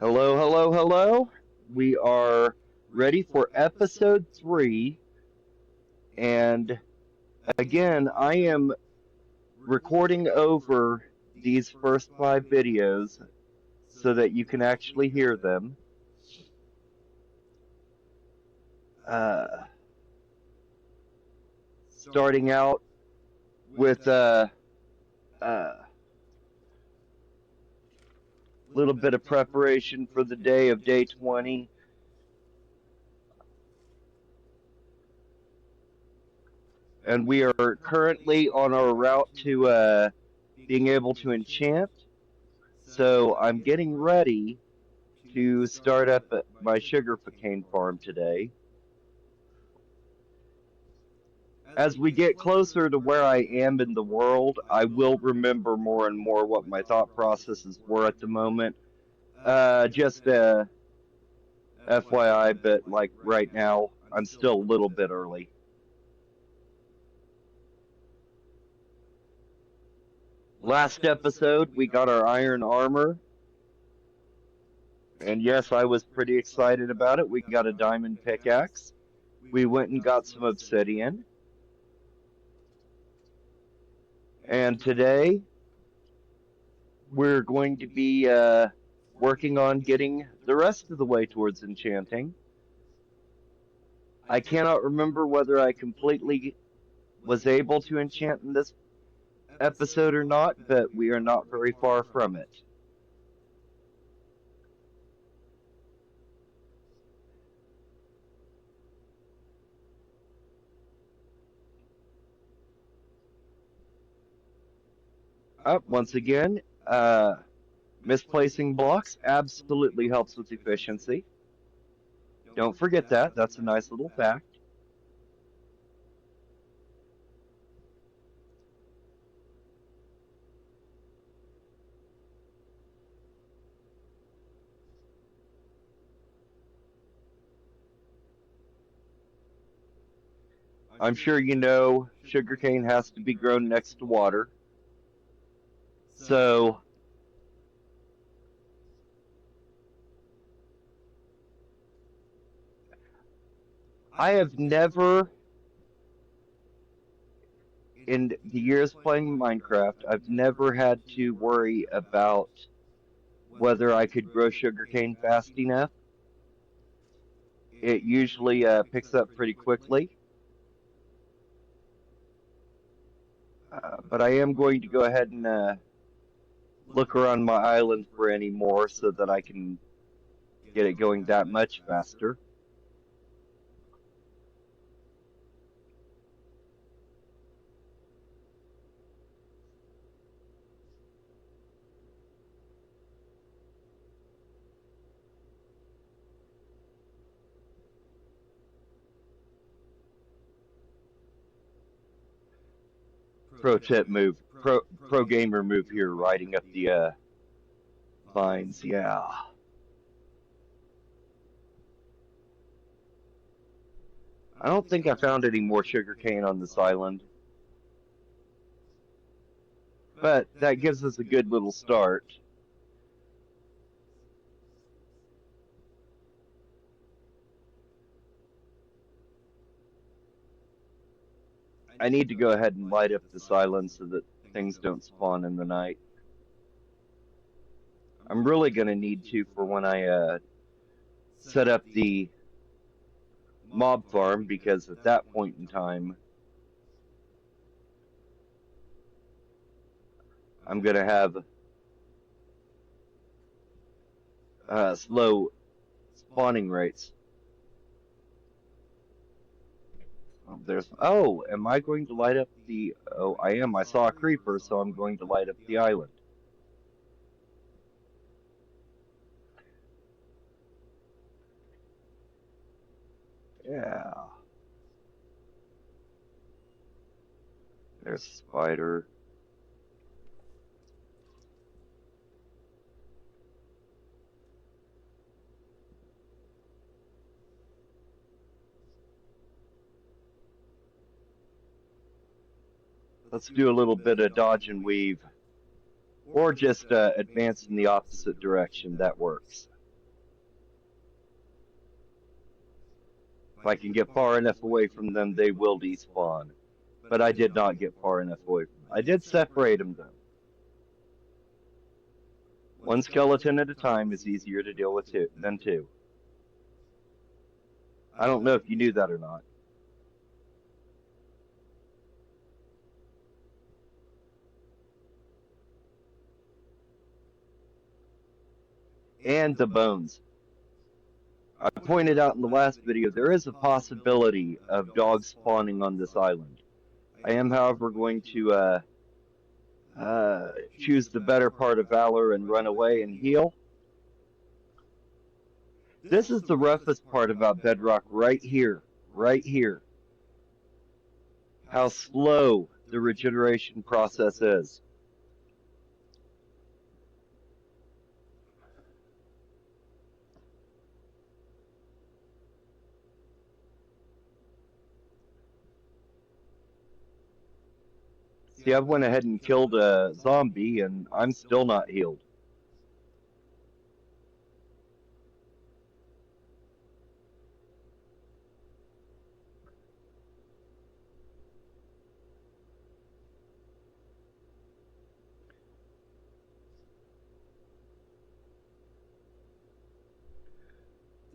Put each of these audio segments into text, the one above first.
Hello, hello, hello. We are ready for episode 3. And again, I am recording over these first 5 videos so that you can actually hear them. Uh, Starting out with a little bit of preparation for the day of day 20. And we are currently on our route to being able to enchant. So I'm getting ready to start up at my sugarcane farm today. As we get closer to where I am in the world, I will remember more and more what my thought processes were at the moment. Just FYI, but like right now, I'm still a little bit early. Last episode, we got our iron armor. And yes, I was pretty excited about it. We got a diamond pickaxe. We went and got some obsidian. And today, we're going to be working on getting the rest of the way towards enchanting. I cannot remember whether I completely was able to enchant in this episode or not, but we are not very far from it. Once again, misplacing blocks absolutely helps with efficiency. Don't forget that. That's a nice little fact. I'm sure you know sugarcane has to be grown next to water. So I have never, in the years playing Minecraft, I've never had to worry about whether I could grow sugarcane fast enough. It usually picks up pretty quickly. But I am going to go ahead and look around my island for any more so that I can get it going that much faster. Pro tip move, pro gamer move here, riding up the vines. Yeah. I don't think I found any more sugarcane on this island, but that gives us a good little start. I need to go ahead and light up this island so that things don't spawn in the night. I'm really going to need to for when I set up the mob farm because at that point in time, I'm going to have slow spawning rates. Am I going to light up the? Oh, I am. I saw a creeper, so I'm going to light up the island. Yeah. There's a spider. Let's do a little bit of dodge and weave. Or just advance in the opposite direction. That works. If I can get far enough away from them, they will despawn. But I did not get far enough away from them. I did separate them, though. One skeleton at a time is easier to deal with than two. I don't know if you knew that or not. And the bones. I pointed out in the last video, there is a possibility of dogs spawning on this island. I am, however, going to choose the better part of valor and run away and heal. This is the roughest part about Bedrock right here, right here. How slow the regeneration process is. See, I went ahead and killed a zombie and I'm still not healed.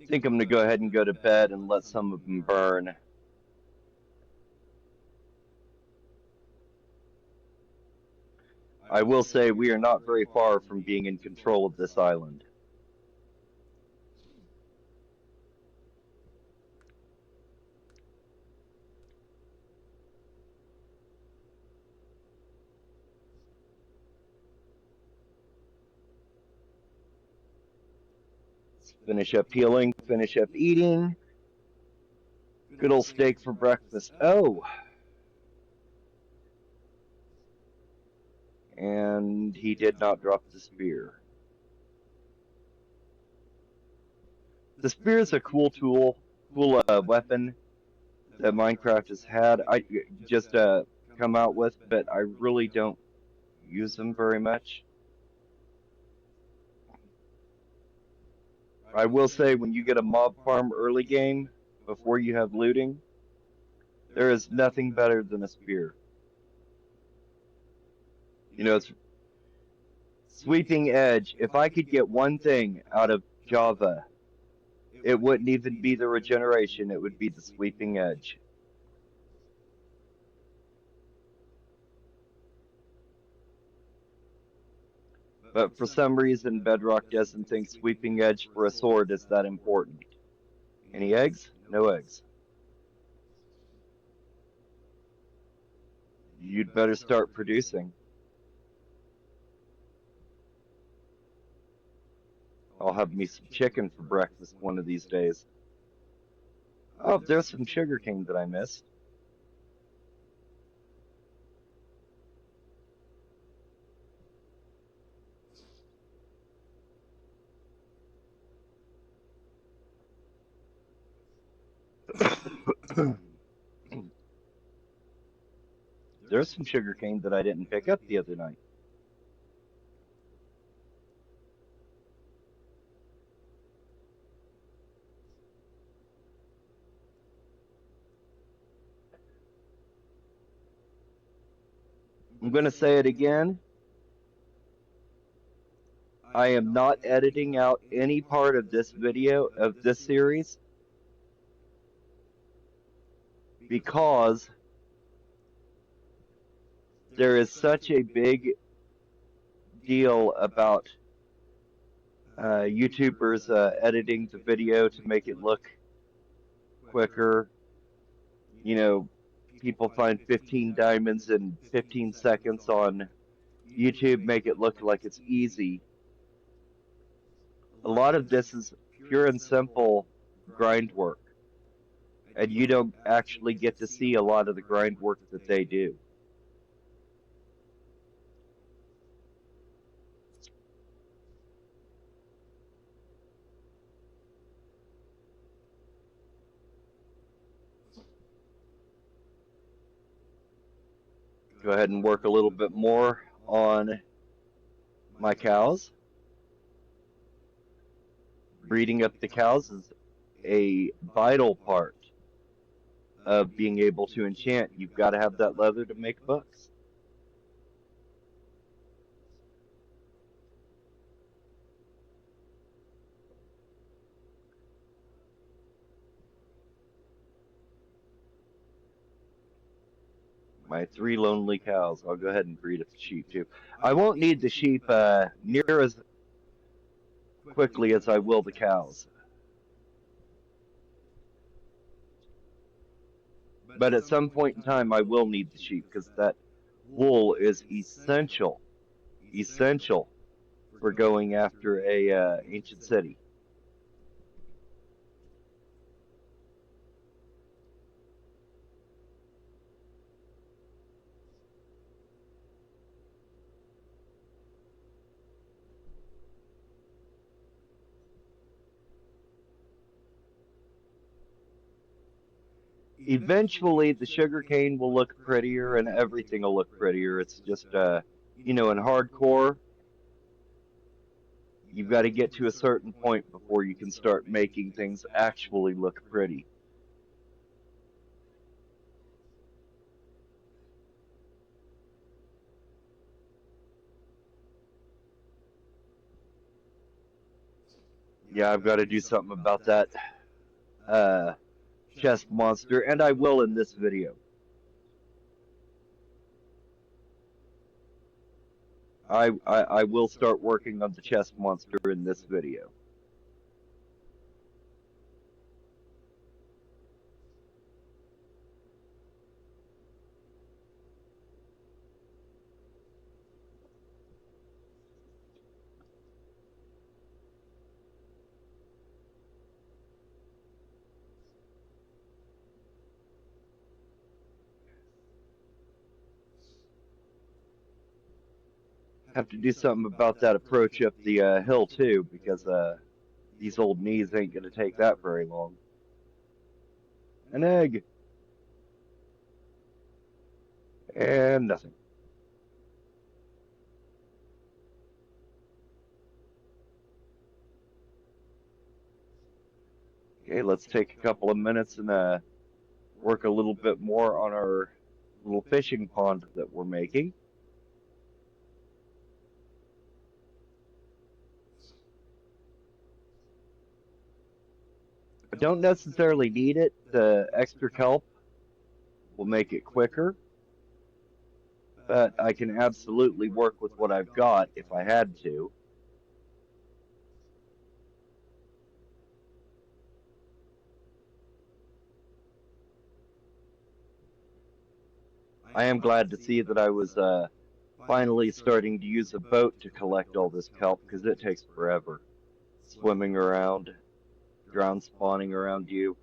I think I'm going to go ahead and go to bed and let some of them burn. I will say we are not very far from being in control of this island. Let's finish up healing, finish up eating. Good old steak for breakfast. Oh! And he did not drop the spear. The spear is a cool tool, cool weapon that Minecraft has had. I just come out with, but I really don't use them very much. I will say when you get a mob farm early game before you have looting, there is nothing better than a spear. You know, it's sweeping edge. If I could get one thing out of Java, it wouldn't even be the regeneration, it would be the sweeping edge. But for some reason, Bedrock doesn't think sweeping edge for a sword is that important. Any eggs? No eggs. You'd better start producing. I'll have me some chicken for breakfast one of these days. Oh, there's some sugarcane that I missed. There's some sugarcane that I didn't pick up the other night. I'm going to say it again. I am not editing out any part of this video, of this series, because there is such a big deal about YouTubers editing the video to make it look quicker. You know, people find 15 diamonds in 15 seconds on YouTube, make it look like it's easy. A lot of this is pure and simple grind work, and you don't actually get to see a lot of the grind work that they do. Go ahead and work a little bit more on my cows. Breeding up the cows is a vital part of being able to enchant. You've got to have that leather to make books. My three lonely cows. I'll go ahead and breed a sheep too. I won't need the sheep near as quickly as I will the cows. But at some point in time, I will need the sheep because that wool is essential for going after a ancient city. Eventually, the sugar cane will look prettier and everything will look prettier. It's just, in hardcore, you've got to get to a certain point before you can start making things actually look pretty. Yeah, I've got to do something about that uh, chest monster, and I will in this video. I will start working on the chest monster in this video. Have to do something about that approach up the hill too, because these old knees ain't gonna take that very long. An egg and nothing. Okay, let's take a couple of minutes and work a little bit more on our little fishing pond that we're making. I don't necessarily need it. The extra kelp will make it quicker, but I can absolutely work with what I've got if I had to. I am glad to see that I was finally starting to use a boat to collect all this kelp because it takes forever swimming around, ground spawning around you.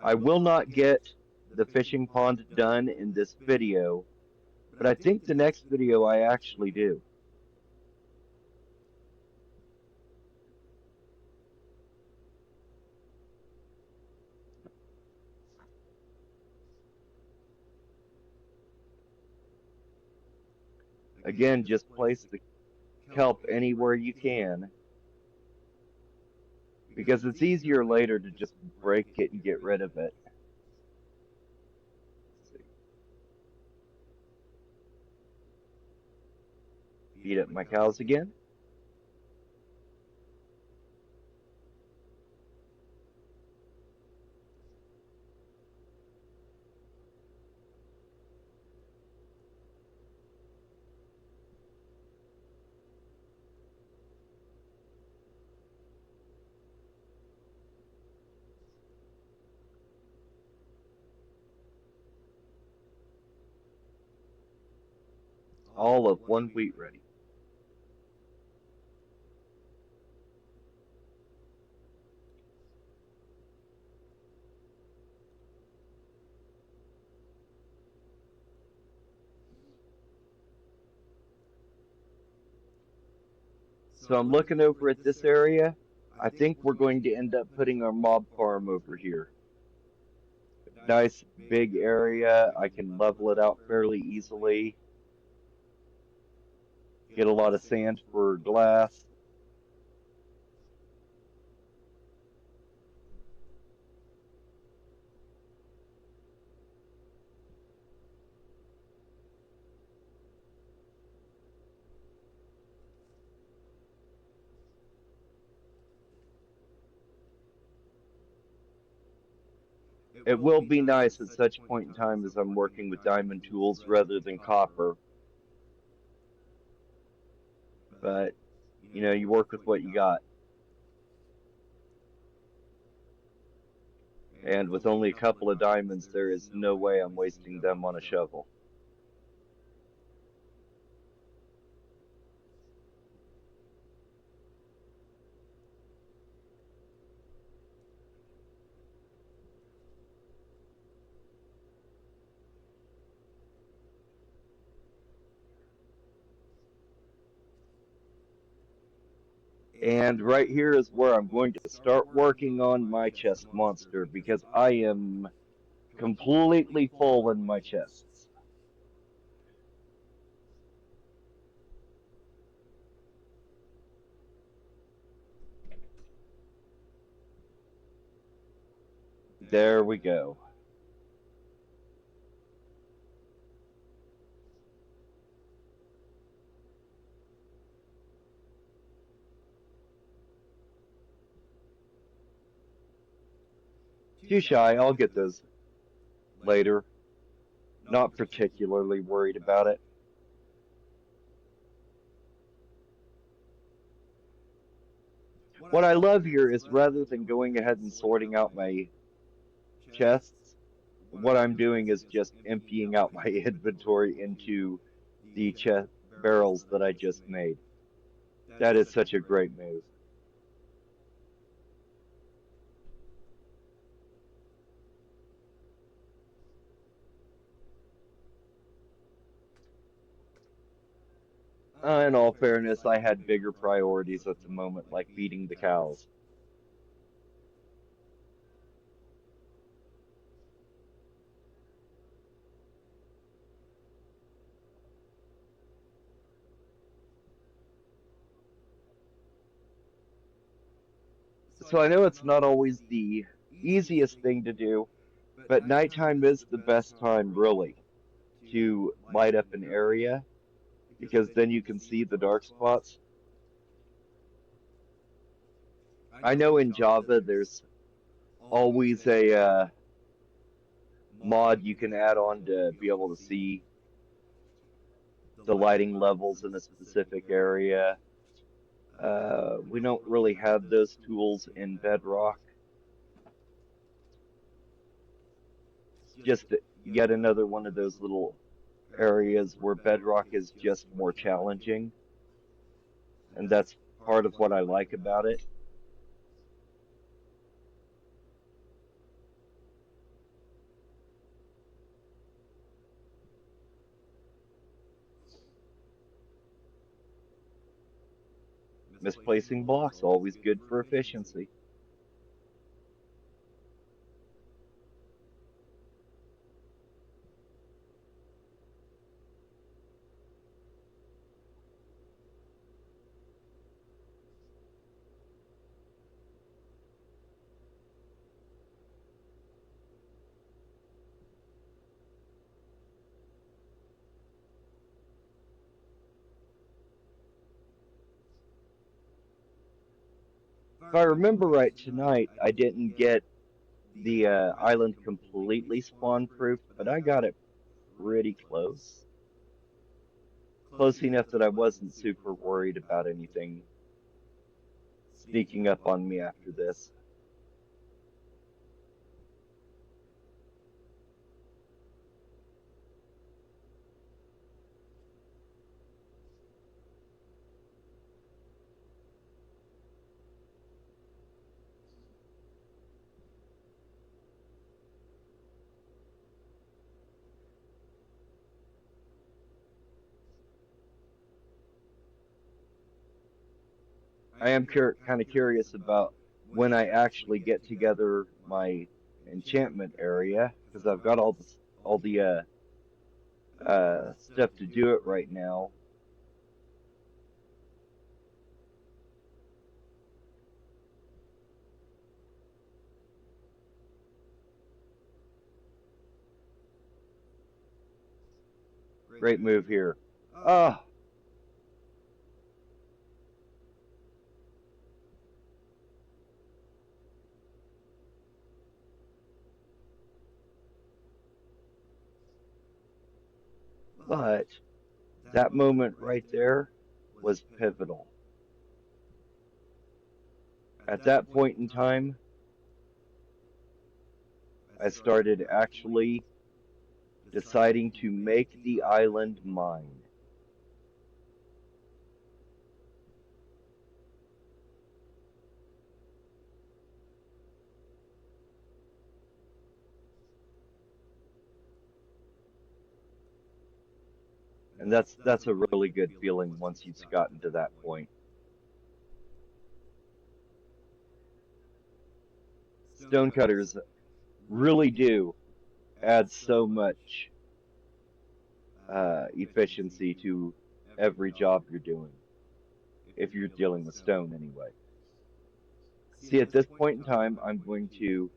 I will not get the fishing pond done in this video, but I think the next video I actually do. Again, just place the kelp anywhere you can because it's easier later to just break it and get rid of it. Feed up my cows again. All of one wheat ready. So I'm looking over at this area. I think we're going to end up putting our mob farm over here. Nice big area. I can level it out fairly easily. Get a lot of sand for glass. It will be nice at such point in time as I'm working with diamond tools rather than copper, but you work with what you got. And with only a couple of diamonds, there is no way I'm wasting them on a shovel. And right here is where I'm going to start working on my chest monster because I am completely full in my chests. There we go. Too shy, I'll get those later. Not particularly worried about it. What I love here is rather than going ahead and sorting out my chests, what I'm doing is just emptying out my inventory into the chest barrels that I just made. That is such a great move. In all fairness, I had bigger priorities at the moment, like feeding the cows. So I know it's not always the easiest thing to do, but nighttime is the best time, really, to light up an area because then you can see the dark spots. I know in Java there's always a mod you can add on to be able to see the lighting levels in a specific area. We don't really have those tools in Bedrock. It's just yet another one of those little areas where Bedrock is just more challenging, and that's part of what I like about it. Misplacing blocks always good for efficiency. If I remember right, tonight I didn't get the island completely spawn proofed, but I got it pretty close. Close enough that I wasn't super worried about anything sneaking up on me after this. I am kind of curious about when I actually get together my enchantment area because I've got all the stuff to do it right now. Great move here. Ah, But that moment right there was pivotal. At that point in time, I started actually deciding to make the island mine. And that's a really good feeling once you've gotten to that point. Stonecutters really do add so much efficiency to every job you're doing, if you're dealing with stone anyway. See, at this point in time, I'm going to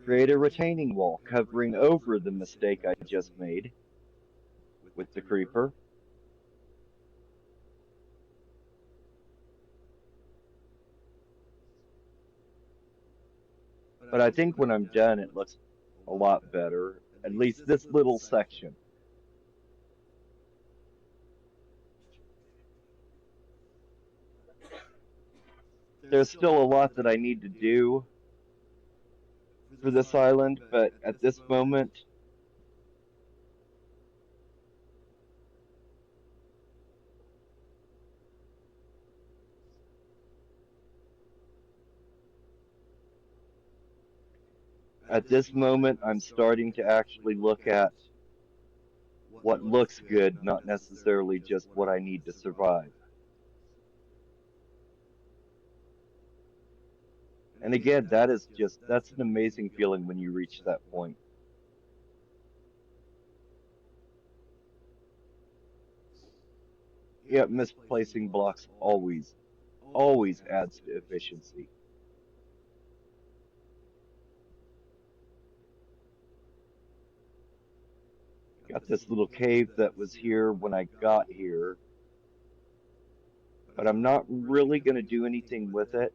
create a retaining wall covering over the mistake I just made with the creeper. But I think when I'm done, it looks a lot better, at least this little section. There's still a lot that I need to do for this island, but at this moment, I'm starting to actually look at what looks good, not necessarily just what I need to survive. And again, that's an amazing feeling when you reach that point. Yeah, misplacing blocks always adds to efficiency. Got this little cave that was here when I got here, but I'm not really going to do anything with it.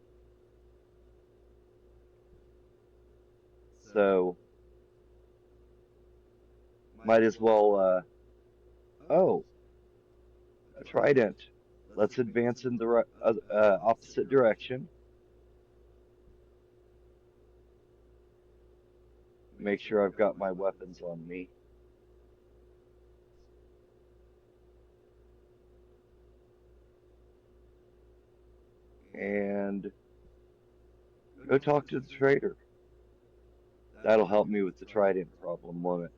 So, might as well, oh, a trident. Let's advance in the opposite direction. Make sure I've got my weapons on me. And go talk to the trader. That'll help me with the trident problem, won't it?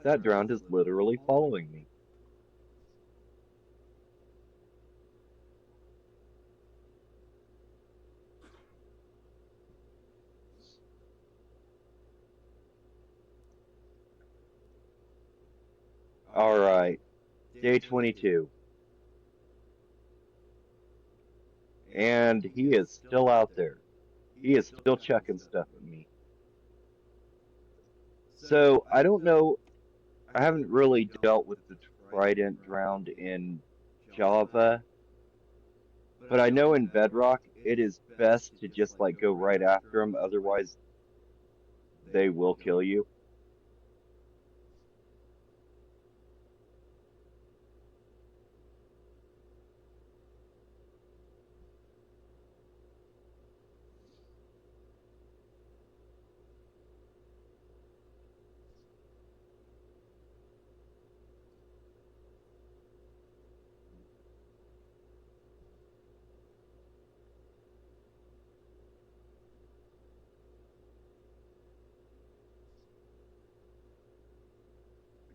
That drowned is literally following me. All right, day 22. And he is still out there. He is still checking stuff at me. So I don't know. I haven't really dealt with the trident drowned in Java, but I know in Bedrock it is best to just like go right after them. Otherwise, they will kill you.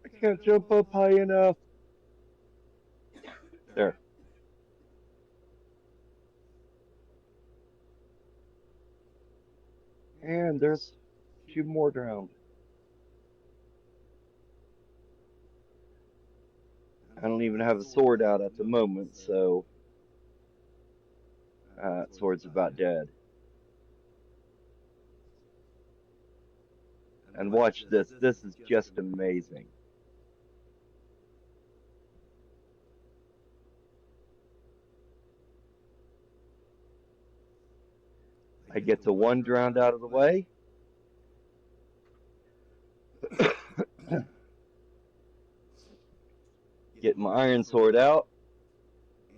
I can't jump up high enough. There. And there's two more drowned. I don't even have a sword out at the moment, so sword's about dead. And watch this. This is just amazing. I get the one drowned out of the way. Get my iron sword out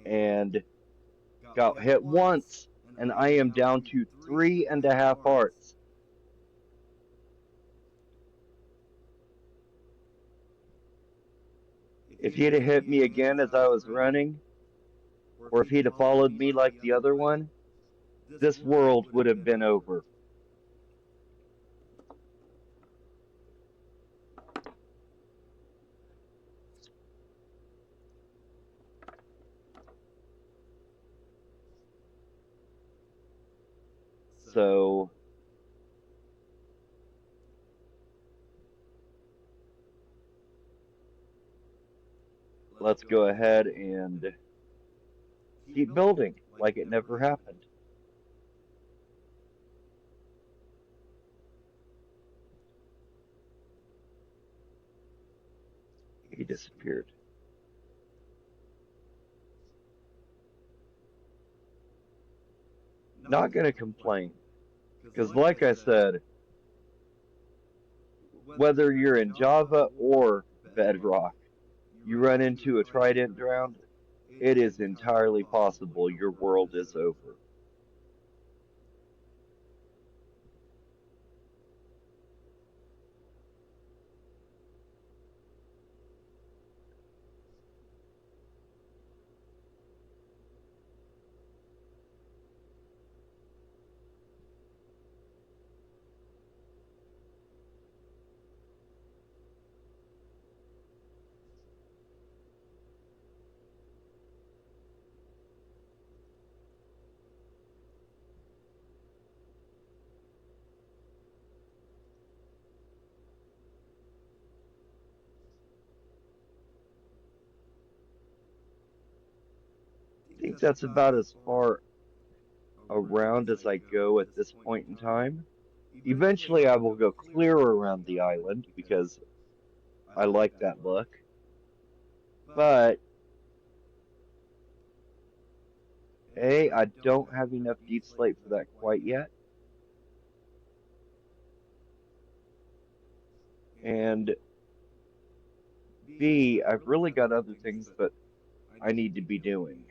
and got hit once, and I am down to 3.5 hearts. If he'd have hit me again as I was running, or if he'd have followed me like the other one, this world would have been over. So let's go ahead and keep building like it never happened. He disappeared. Not going to complain. Because, like I said, whether you're in Java or Bedrock, you run into a trident drowned, it is entirely possible your world is over. I think that's about as far around as I go at this point in time. Eventually, I will go clear around the island because I like that look. But A, I don't have enough deep slate for that quite yet. And B, I've really got other things that I need to be doing.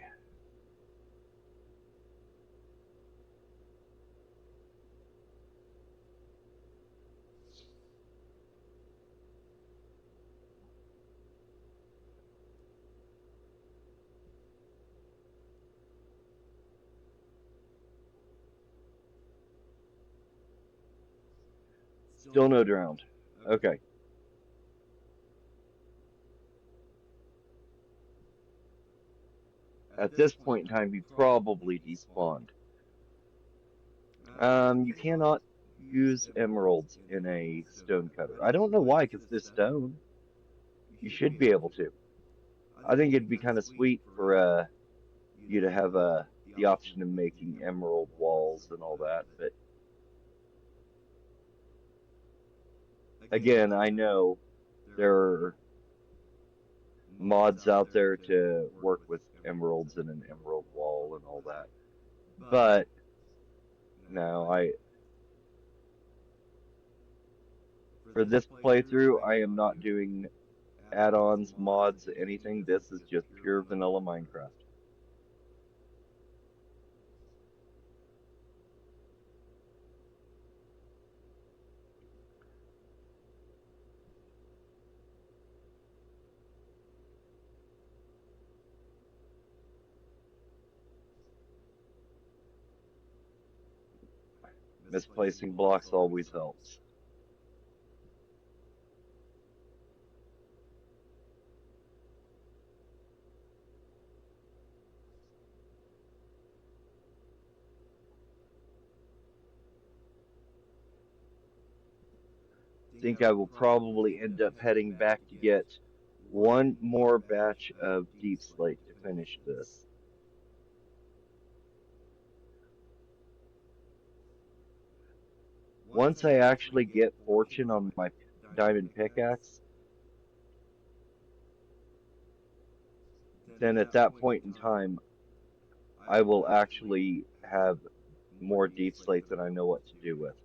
Still no drowned. Okay. At this point in time, you probably despawned. You cannot use emeralds in a stone cutter. I don't know why, because they're stone. You should be able to. I think it'd be kind of sweet for you to have the option of making emerald walls and all that. But again, I know there are mods out there to work with emeralds and an emerald wall and all that. But no, I for this playthrough, I am not doing add-ons, mods, anything. This is just pure vanilla Minecraft. Misplacing blocks always helps. Think I will probably end up heading back to get one more batch of deep slate to finish this. Once I actually get fortune on my diamond pickaxe, then at that point in time, I will actually have more deep slate than I know what to do with.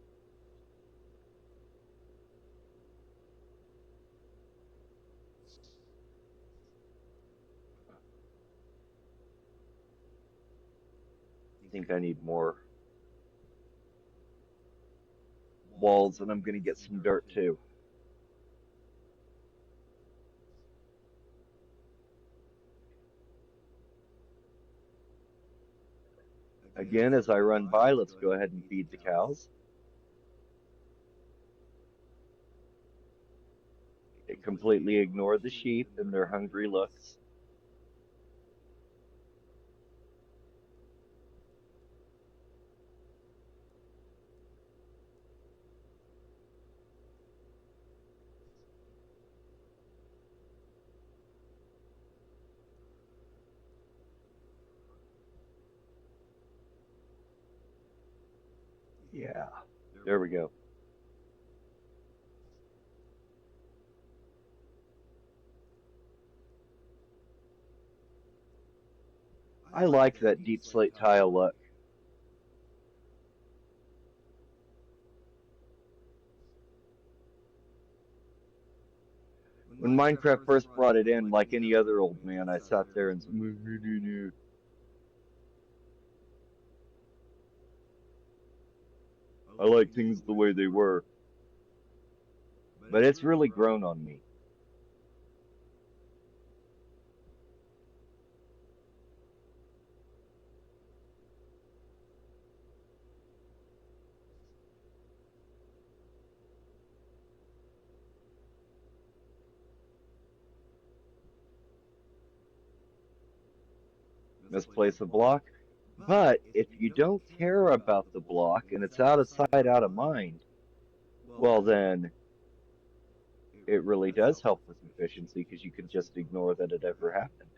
I think I need more walls, and I'm going to get some dirt too. Again, as I run by, let's go ahead and feed the cows. Completely ignore the sheep and their hungry looks. Yeah, there we go. I like that deep slate tile look. When Minecraft first brought it in, like any other old man, I sat there and said, I like things the way they were. But it's really grown on me. Misplace a block. But if you don't care about the block and it's out of sight, out of mind, well, then it really does help with efficiency because you can just ignore that it ever happened.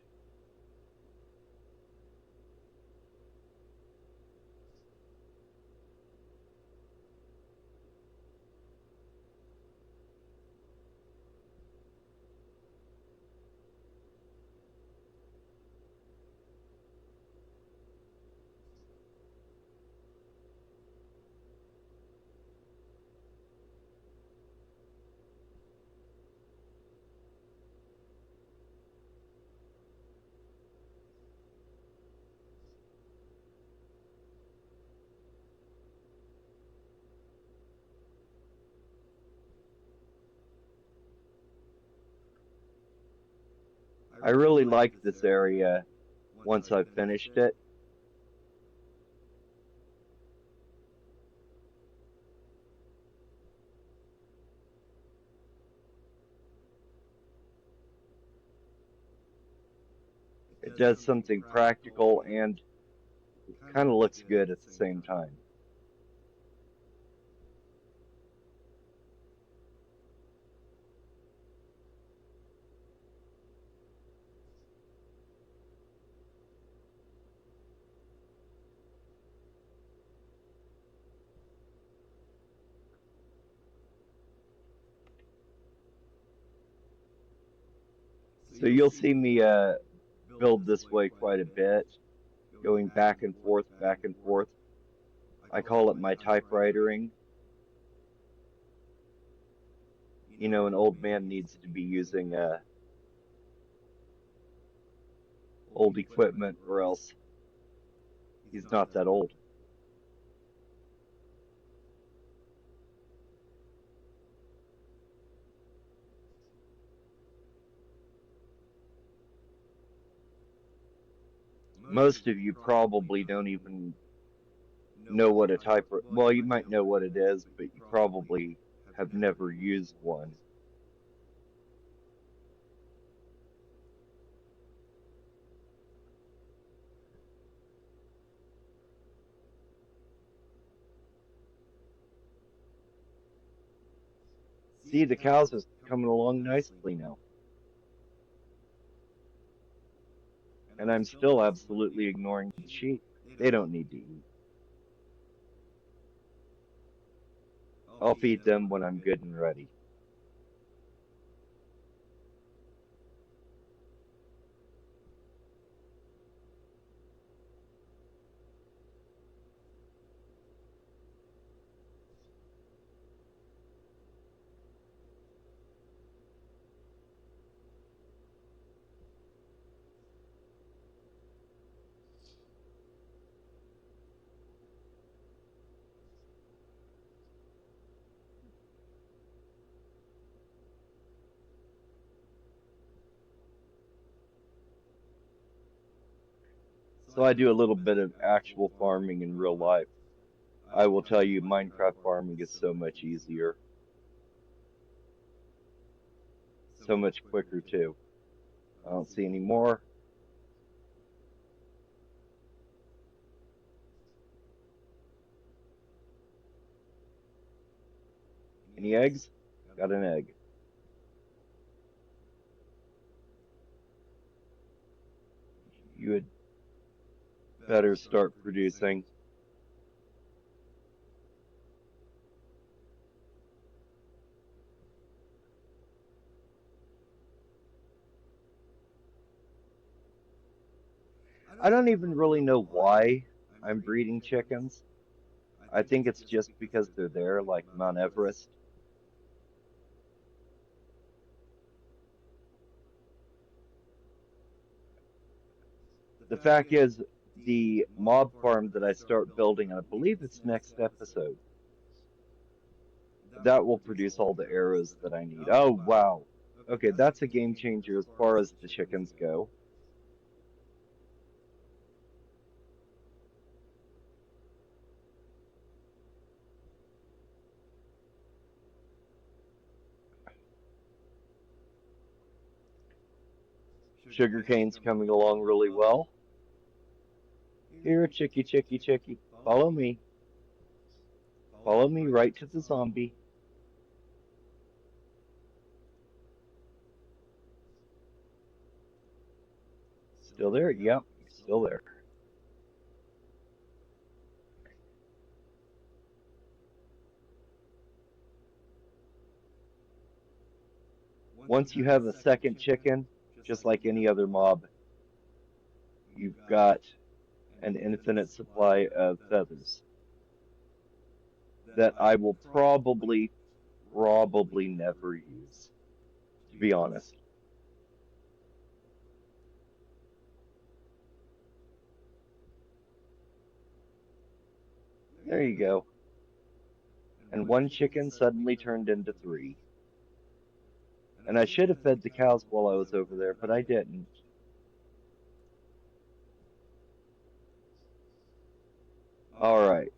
I really like this area once I've finished it. It does something practical and kind of looks good at the same time. So you'll see me build this way quite a bit, going back and forth, back and forth. I call it my typewritering. You know, an old man needs to be using old equipment or else he's not that old. Most of you probably don't even know what a typewriter, well, you might know what it is, but you probably have never used one. See, the cows are coming along nicely now. And I'm still absolutely ignoring the sheep. They don't need to eat. I'll feed them when I'm good and ready. So I do a little bit of actual farming in real life. I will tell you, Minecraft farming is so much easier, so much quicker too. I don't see any more. Any eggs? Got an egg. You had better start producing. I don't even really know why I'm breeding chickens. I think it's just because they're there, like Mount Everest. The fact is, the mob farm that I start building, and I believe it's next episode, that will produce all the arrows that I need. Oh, wow. Okay, that's a game changer as far as the chickens go. Sugarcane's coming along really well. Here, chicky, chicky, chicky. Follow me. Follow me right to the zombie. Still there? Yep, still there. Once you have a second chicken, just like any other mob, you've got an infinite supply of feathers that I will probably never use, to be honest. There you go. And one chicken suddenly turned into three. And I should have fed the cows while I was over there, but I didn't. All right.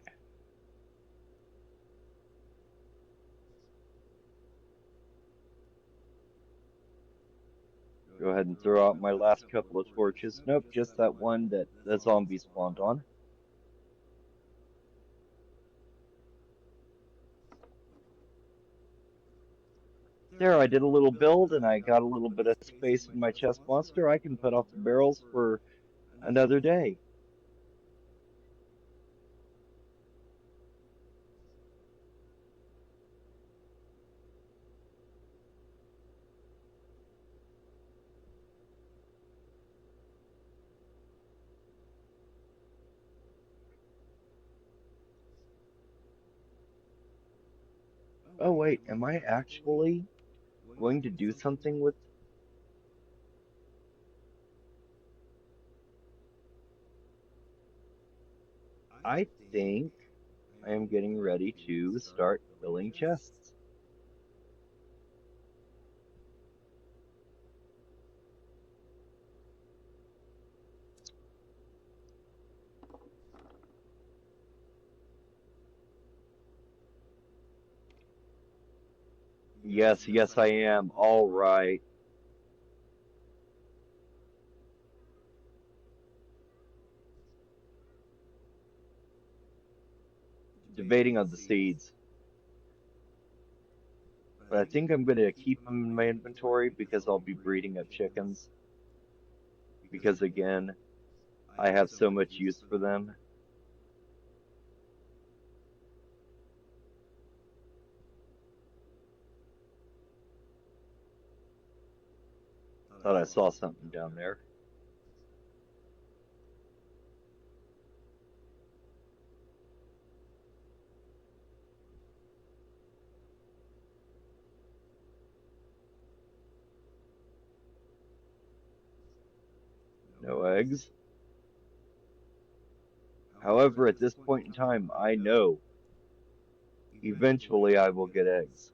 Go ahead and throw out my last couple of torches. Nope, just that one that the zombie spawned on. There, I did a little build and I got a little bit of space in my chest monster. I can put off the barrels for another day. Oh wait, am I actually going to do something with? I think I am getting ready to start filling chests. Yes, yes, I am. All right. Debating on the seeds, but I think I'm going to keep them in my inventory because I'll be breeding up chickens. Because again, I have so much use for them. Thought I saw something down there. No eggs. However, at this point in time, I know eventually I will get eggs.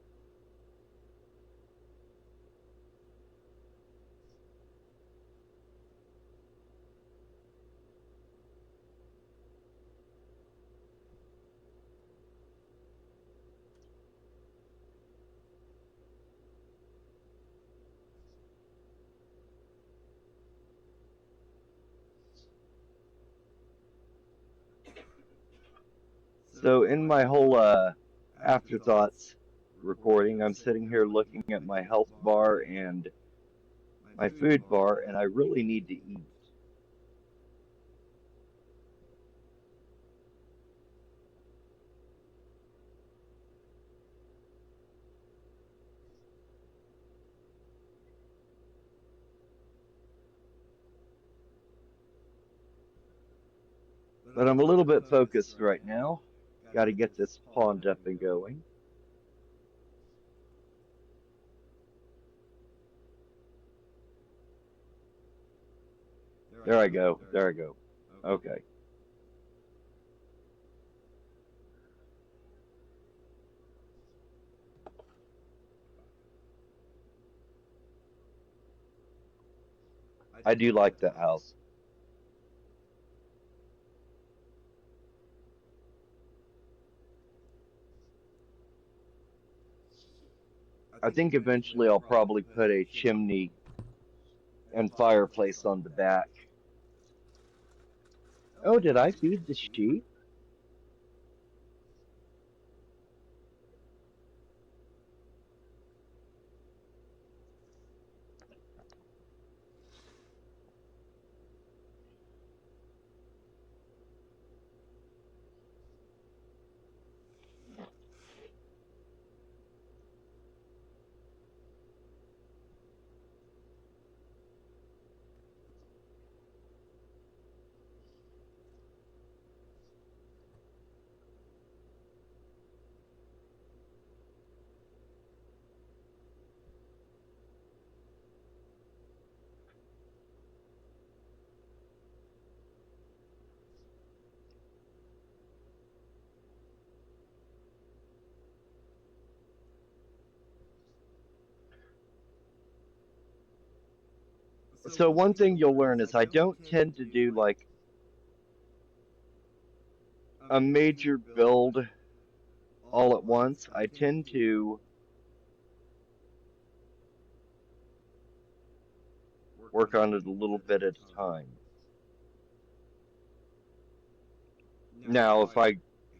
So in my whole afterthoughts recording, I'm sitting here looking at my health bar and my food bar, and I really need to eat. But I'm a little bit focused right now. Got to get this pond up and going. There I go. There I go. Okay. I do like that house. I think eventually I'll probably put a chimney and fireplace on the back. Oh, did I feed the sheep? So one thing you'll learn is I don't tend to do like a major build all at once. I tend to work on it a little bit at a time. Now, if I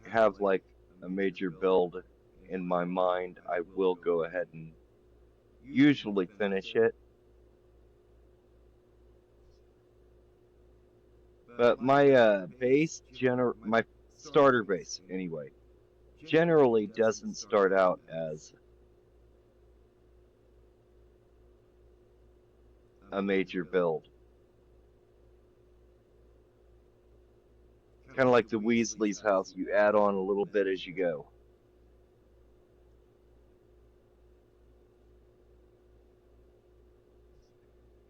have like a major build in my mind, I will go ahead and usually finish it. But my my starter base anyway, generally doesn't start out as a major build. Kind of like the Weasley's house, you add on a little bit as you go.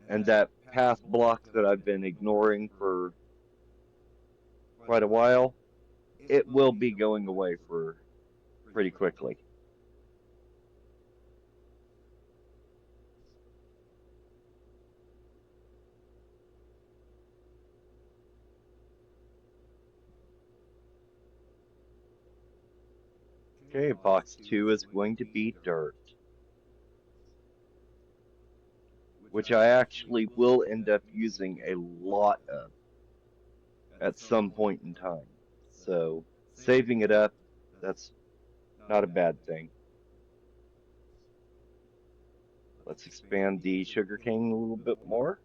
And that path block that I've been ignoring for quite a while, it will be going away for pretty quickly. Okay, box two is going to be dirt, which I actually will end up using a lot of at some point in time. So saving it up, that's not a bad thing. Let's expand the sugarcane a little bit more.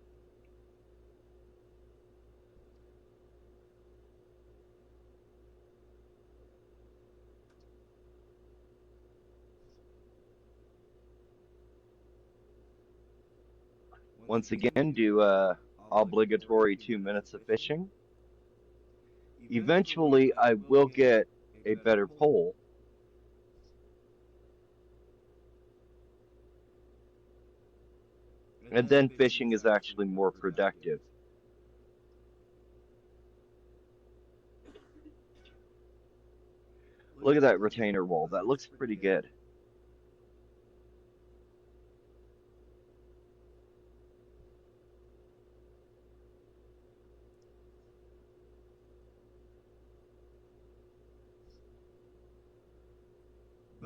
Once again, do obligatory 2 minutes of fishing. Eventually, I will get a better pole, and then fishing is actually more productive. Look at that retainer wall. That looks pretty good.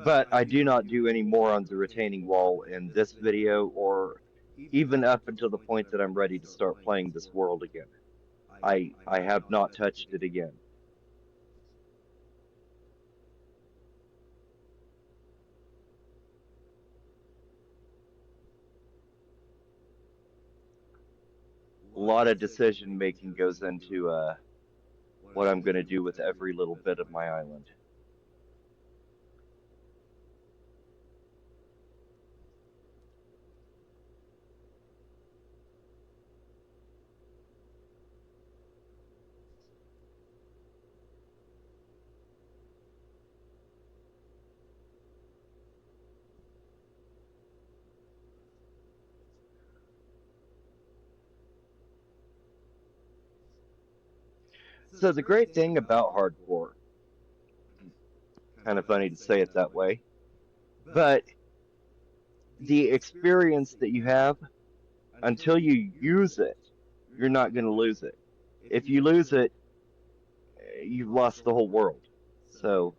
But I do not do any more on the retaining wall in this video or even up until the point that I'm ready to start playing this world again. I have not touched it again. A lot of decision making goes into what I'm going to do with every little bit of my island. So the great thing about hardcore, kind of funny to say it that way, but the experience that you have until you use it, you're not going to lose it. If you lose it, you've lost the whole world. So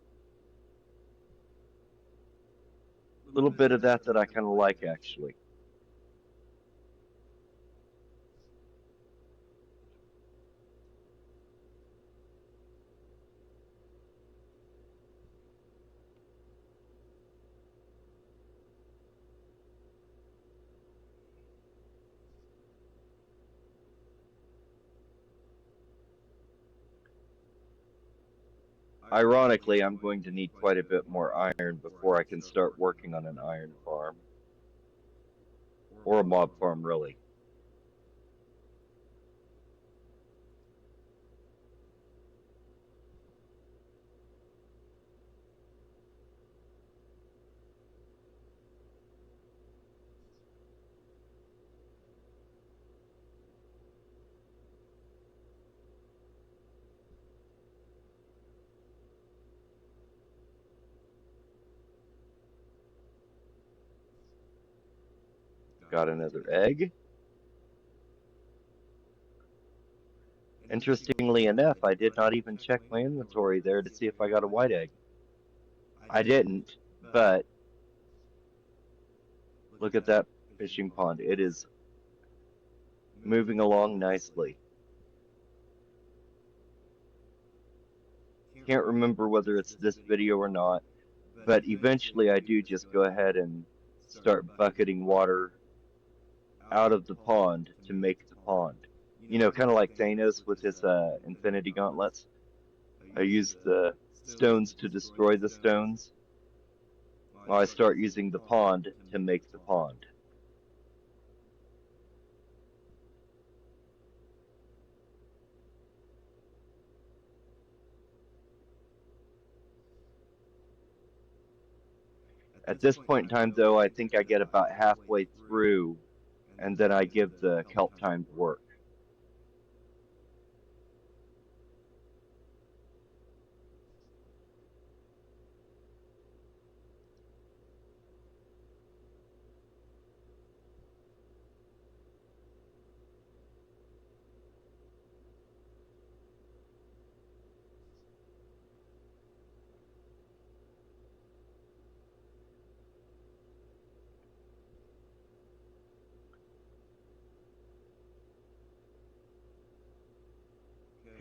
a little bit of that I kind of like actually. Ironically, I'm going to need quite a bit more iron before I can start working on an iron farm or a mob farm really. Got another egg. Interestingly enough, I did not even check my inventory there to see if I got a white egg. I didn't, but look at that fishing pond. It is moving along nicely. Can't remember whether it's this video or not, but eventually I do just go ahead and start bucketing water out of the pond to make the pond. You know, kind of like Thanos with his infinity gauntlets. I use the stones to destroy the stones. Well, I start using the pond to make the pond. At this point in time, though, I think I get about halfway through, and then I give the kelp time to work.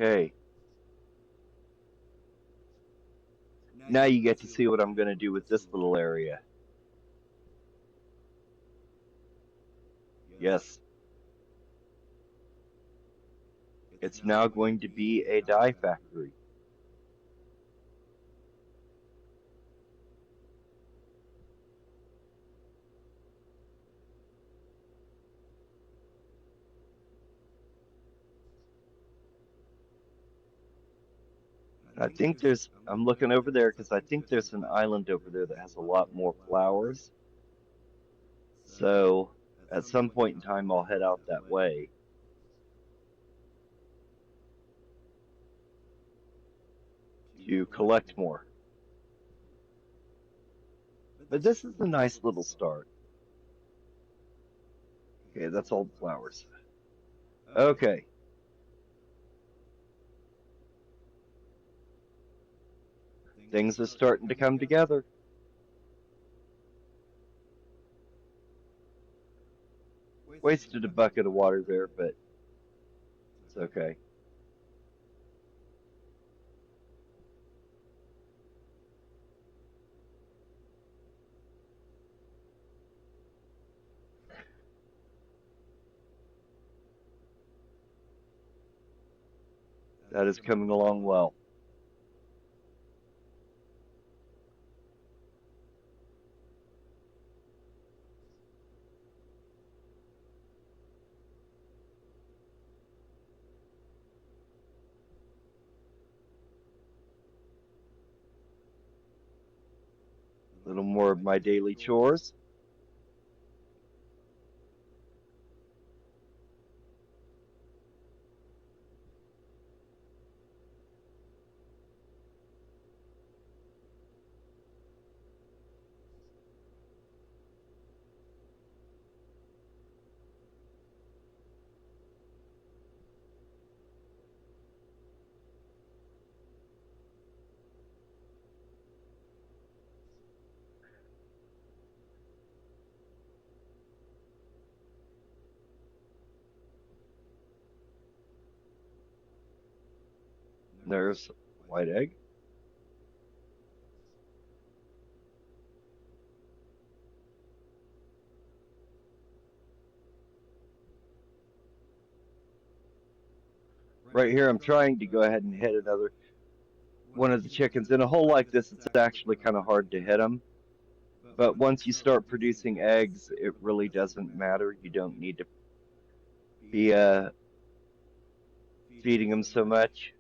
Okay, now you get to see what I'm going to do with this little area. Yes, it's now going to be a dye factory. I think I'm looking over there because I think there's an island over there that has a lot more flowers. So at some point in time, I'll head out that way to collect more. But this is a nice little start. Okay, that's all the flowers. Okay, things are starting to come together. Wasted a bucket of water there, but it's okay. That is coming along well. A little more of my daily chores. There's white egg. Right here, I'm trying to go ahead and hit another one of the chickens. In a hole like this, it's actually kind of hard to hit them. But once you start producing eggs, it really doesn't matter. You don't need to be feeding them so much.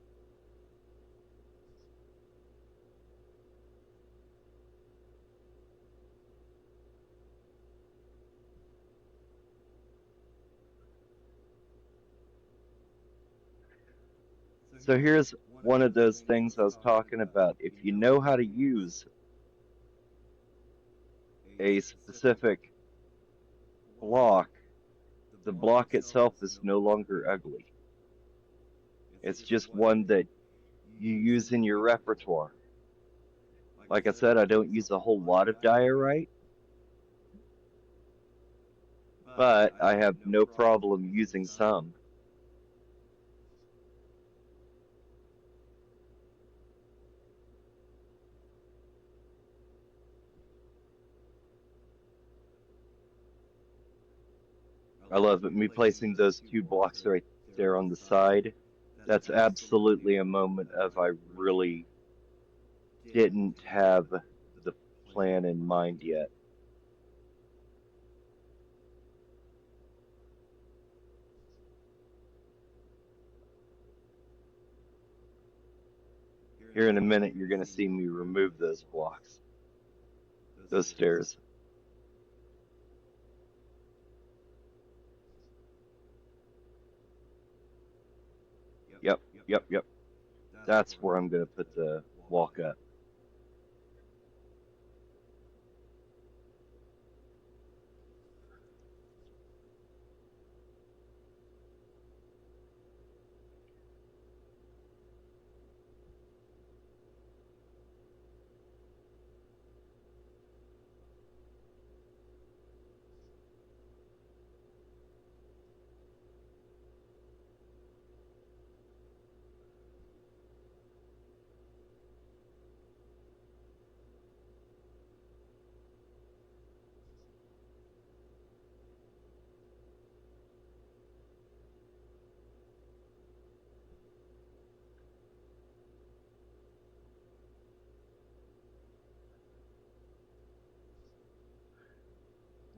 So here's one of those things I was talking about. If you know how to use a specific block, the block itself is no longer ugly. It's just one that you use in your repertoire. Like I said, I don't use a whole lot of diorite, but I have no problem using some. I love it. Me placing those two blocks right there on the side. That's absolutely a moment of I really didn't have the plan in mind yet. Here in a minute, you're going to see me remove those blocks, those stairs. Yep, yep, yep. That's where I'm going to put the walk up.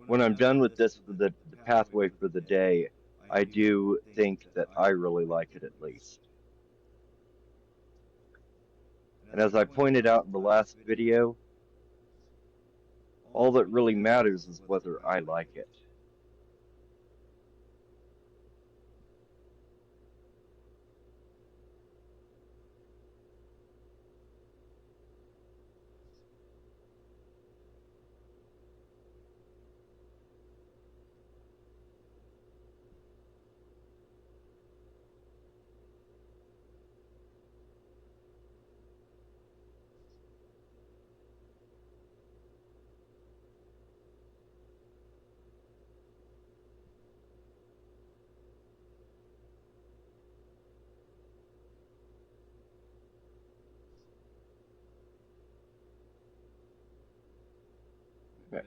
When I'm done with this for the pathway for the day, I do think that I really like it at least. And as I pointed out in the last video, all that really matters is whether I like it.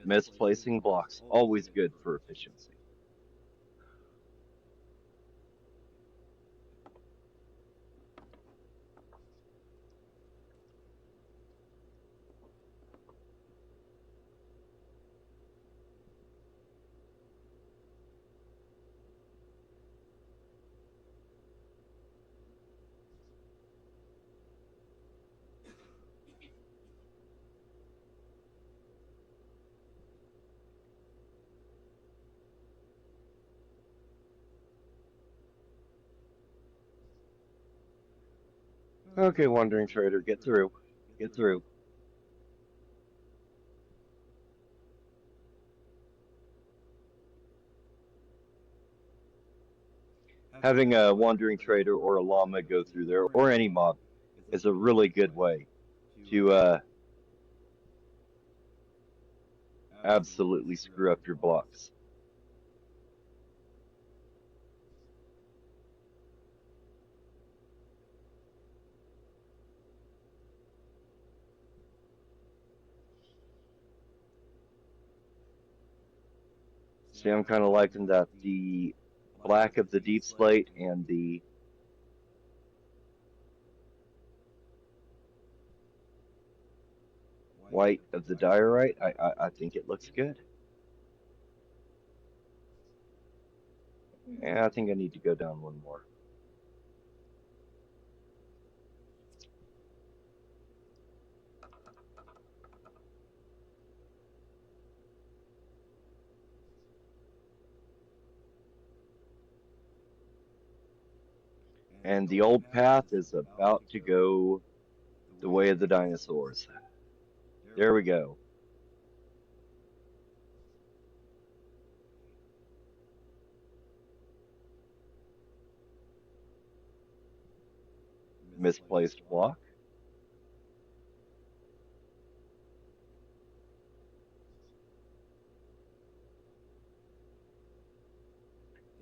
Misplacing blocks, always good for efficiency. Okay, wandering trader, get through. Get through. Having a wandering trader or a llama go through there, or any mob, is a really good way to absolutely screw up your blocks. See, I'm kind of liking that the black of the deep slate and the white of the diorite. I think it looks good. Yeah, I think I need to go down one more. And the old path is about to go the way of the dinosaurs. There we go. Misplaced block.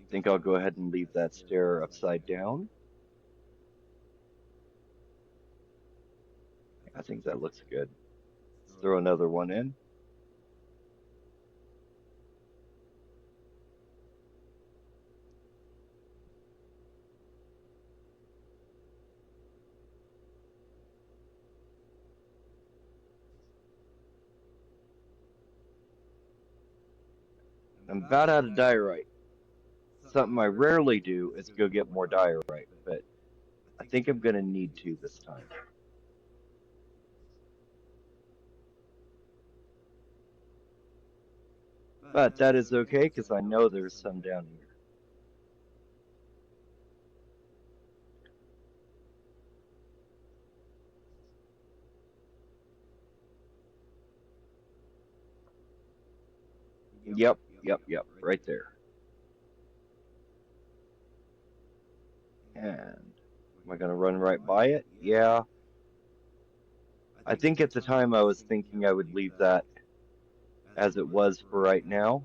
Think I'll go ahead and leave that stair upside down. I think that looks good. Let's throw another one in. I'm about out of diorite. Something I rarely do is go get more diorite, but I think I'm going to need to this time. But that is okay because I know there's some down here. Yep, right there. And am I going to run right by it? Yeah. I think at the time I was thinking I would leave that as it was for right now.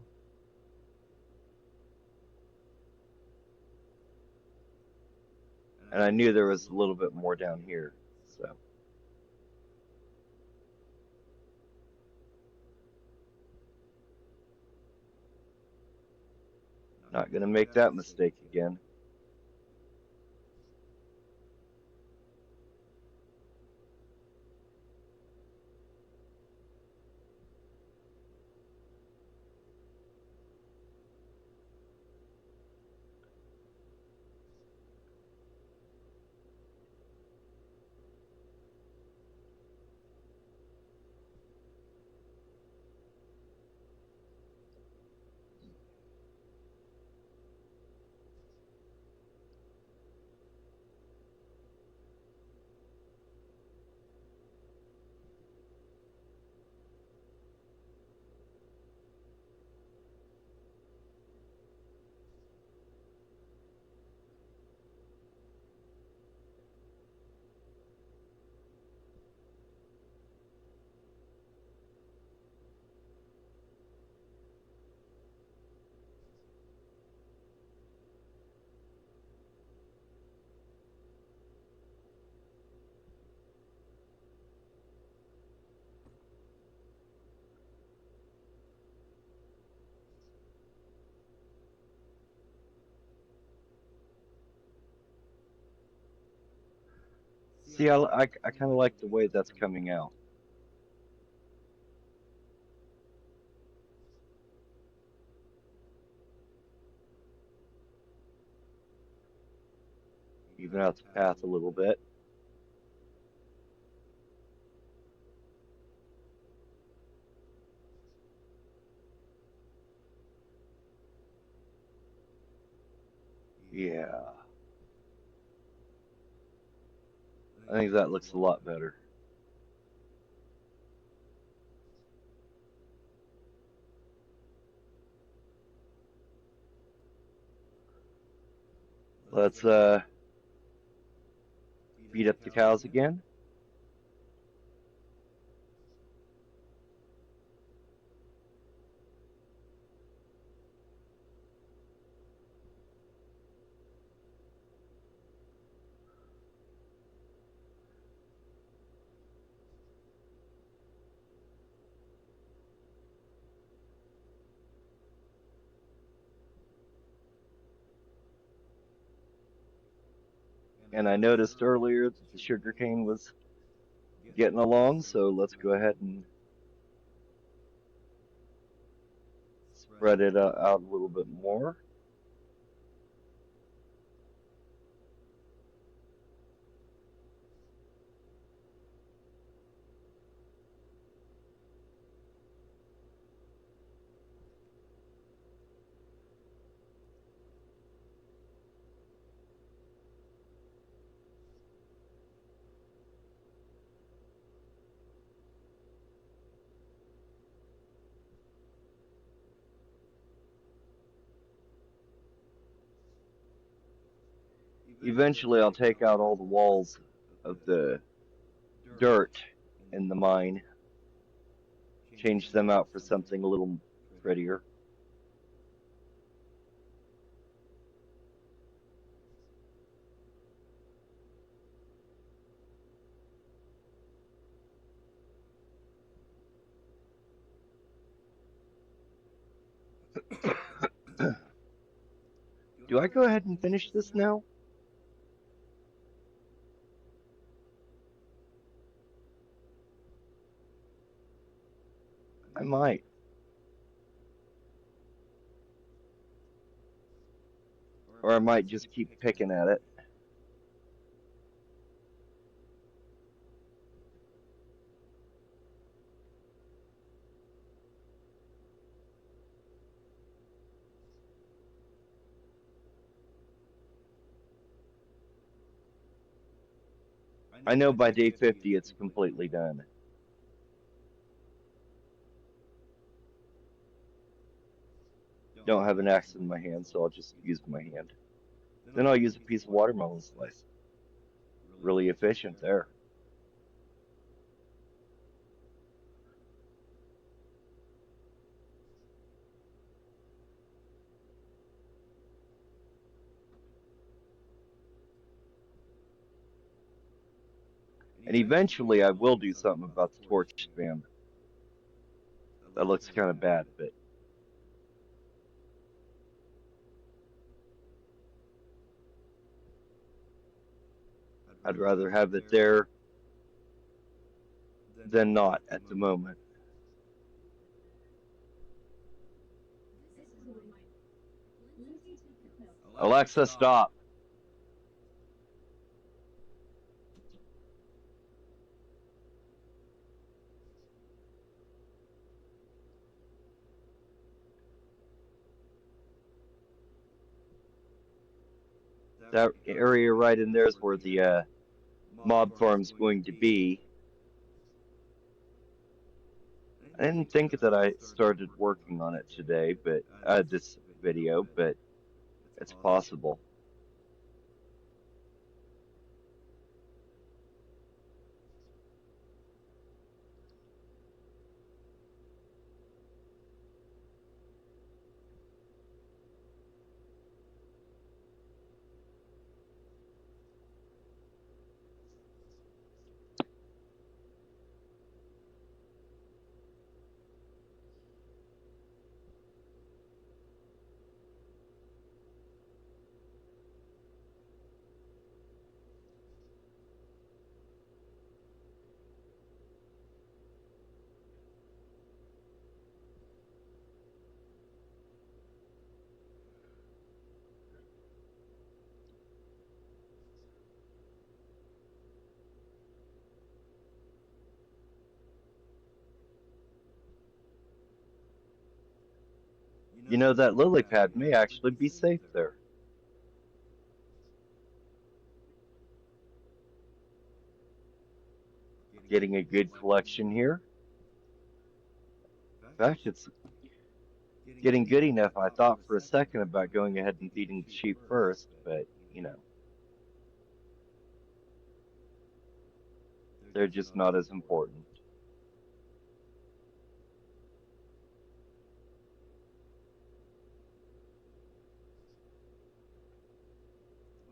And I knew there was a little bit more down here. So, not going to make that mistake again. See, I kind of like the way that's coming out. Even out the path a little bit. Yeah. I think that looks a lot better. Let's feed up the cows again. And I noticed earlier that the sugarcane was getting along, so let's go ahead and spread it out a little bit more. Eventually, I'll take out all the walls of the dirt in the mine, change them out for something a little prettier. Do I go ahead and finish this now? I might. Or I might just keep picking at it. I know by day 50 it's completely done. Don't have an axe in my hand, so I'll just use my hand. Then I'll use a piece of watermelon slice. Really efficient there. And eventually I will do something about the torch spam. That looks kind of bad, but I'd rather have it there than not at the moment. Alexa, stop. That area right in there is where the mob farm's going to be. I didn't think that I started working on it today, but this video, but it's possible. You know, that lily pad may actually be safe there. Getting a good collection here. In fact, it's getting good enough. I thought for a second about going ahead and feeding the sheep first, but they're just not as important.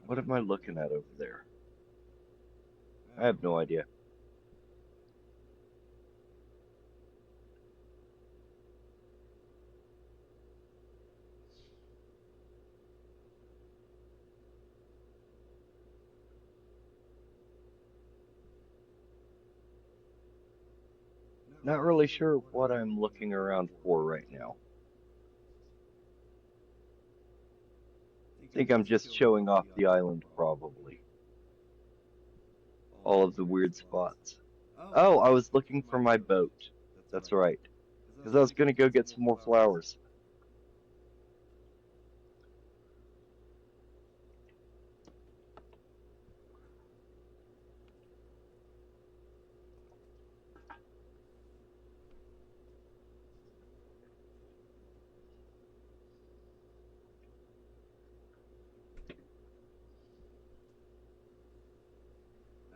What am I looking at over there? I have no idea. Not really sure what I'm looking around for right now. Think I'm just showing off the island, probably. All of the weird spots. Oh, I was looking for my boat. That's right. Because I was going to go get some more flowers.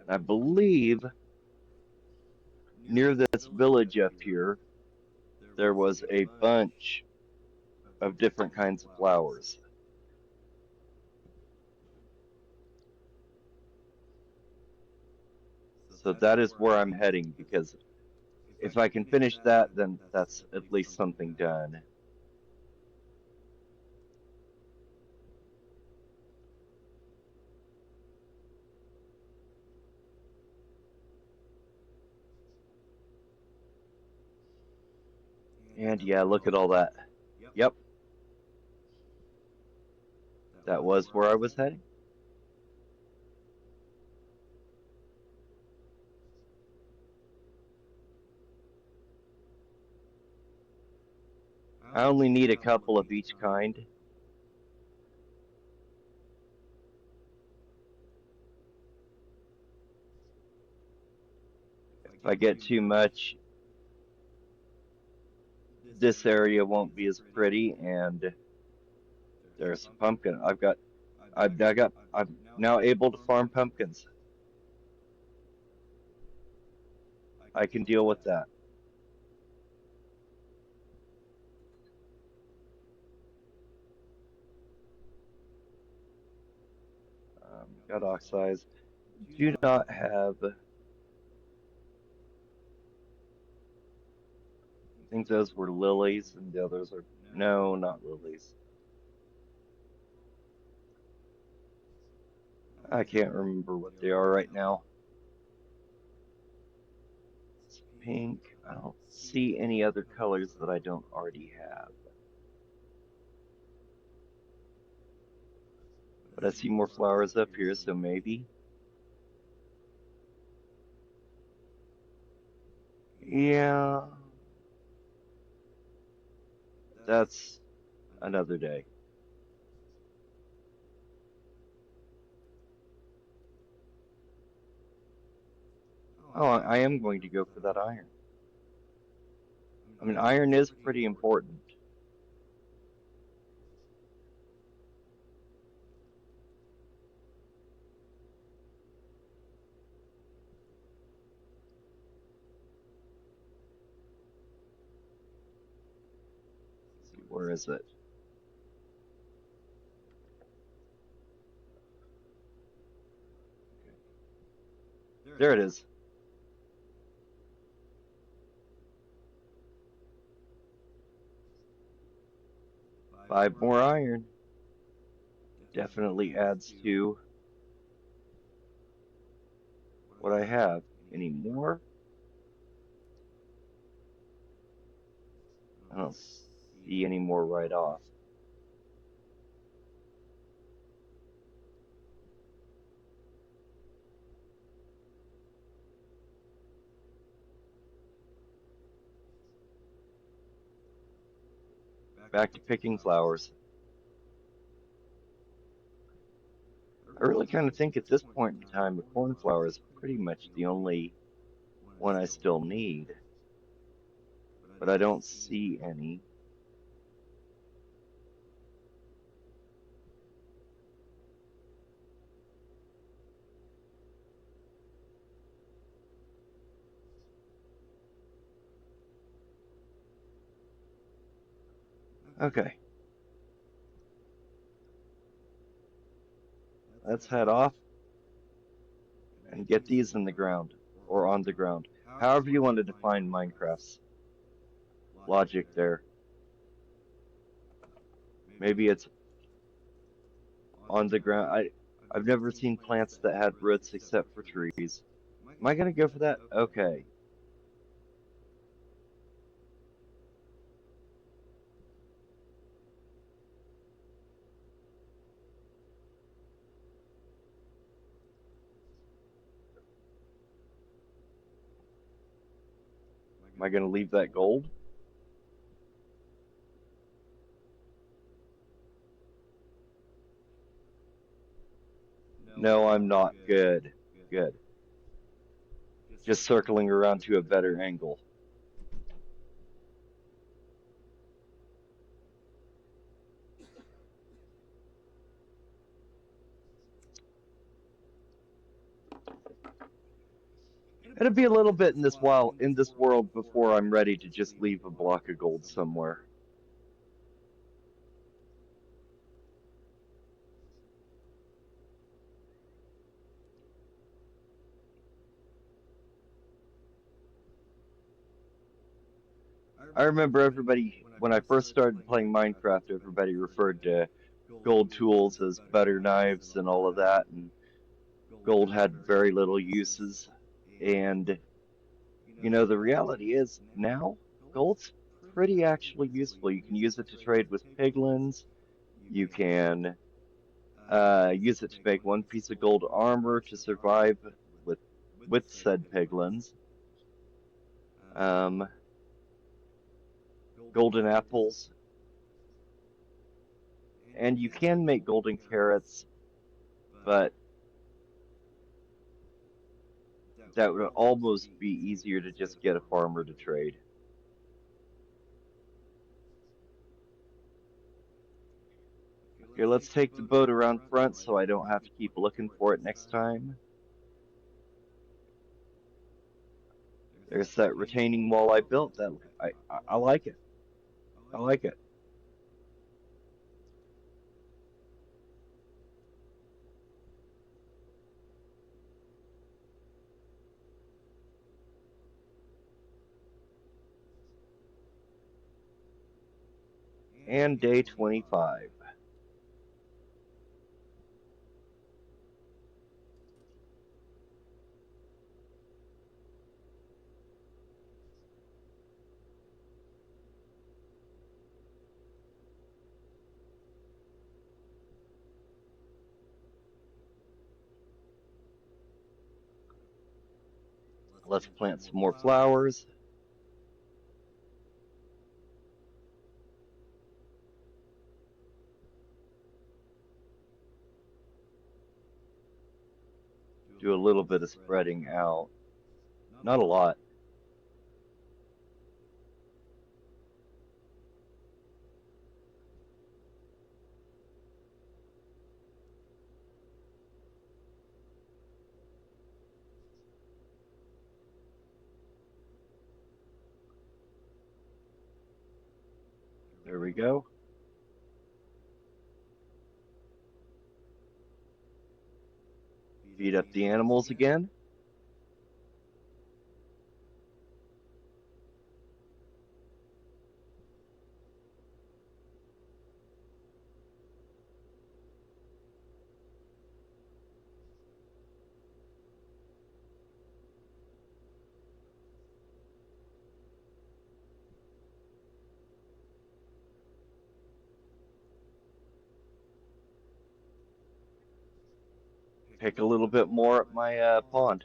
I believe near this village up here, there was a bunch of different kinds of flowers. So that is where I'm heading because if I can finish that, then that's at least something done. And yeah, look at all that. Yep, that was where I was heading. I only need a couple of each kind. If I get too much, this area won't be as pretty. And there's a pumpkin. I've dug up, I'm now able to farm pumpkins. I can deal with that. Got oxides. Do not have, I think those were lilies, and the others are, no, not lilies. I can't remember what they are right now. It's pink. I don't see any other colors that I don't already have. But I see more flowers up here, so maybe. Yeah, that's another day. Oh, I am going to go for that iron. I mean, iron is pretty important. Let's see, where is it? There it is. 5 more iron. Definitely adds to what I have. Any more? I don't see any more right off. Back to picking flowers. I really kind of think at this point in time, the cornflower is pretty much the only one I still need, but I don't see any. Okay, let's head off and get these in the ground or on the ground. However you want to define Minecraft's logic there. Maybe it's on the ground. I've never seen plants that had roots except for trees. Am I gonna go for that? Okay. Am I gonna leave that gold? No, I'm not. Good. Good. Just circling around to a better angle. It'll be a little bit in this world before I'm ready to just leave a block of gold somewhere. I remember everybody when I first started playing Minecraft, everybody referred to gold tools as butter knives and all of that, and gold had very little uses. And the reality is now gold's pretty actually useful. You can use it to trade with piglins. You can use it to make one piece of gold armor to survive with said piglins. Um, Golden apples, and you can make golden carrots, but that would almost be easier to just get a farmer to trade. Okay, let's take the boat around front so I don't have to keep looking for it next time. There's that retaining wall I built. That I like it. I like it. And day 25. Let's plant some more flowers. Do a little bit of spreading out. Not a lot. There we go. Feed up the animals again. Pick a little bit more at my pond.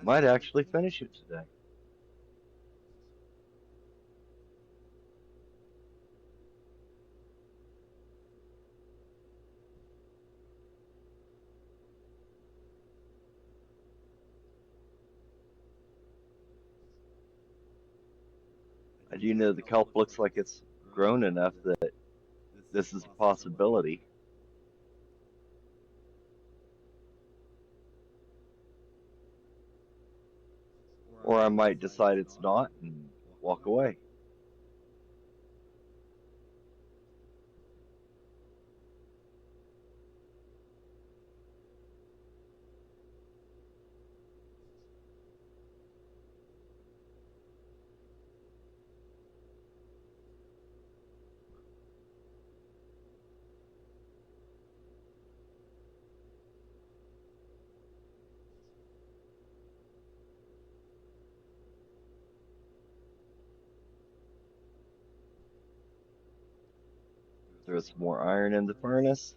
Might actually finish it today. I do know the kelp looks like it's grown enough that this is a possibility. Or I might decide it's not and walk away. Throw some more iron in the furnace.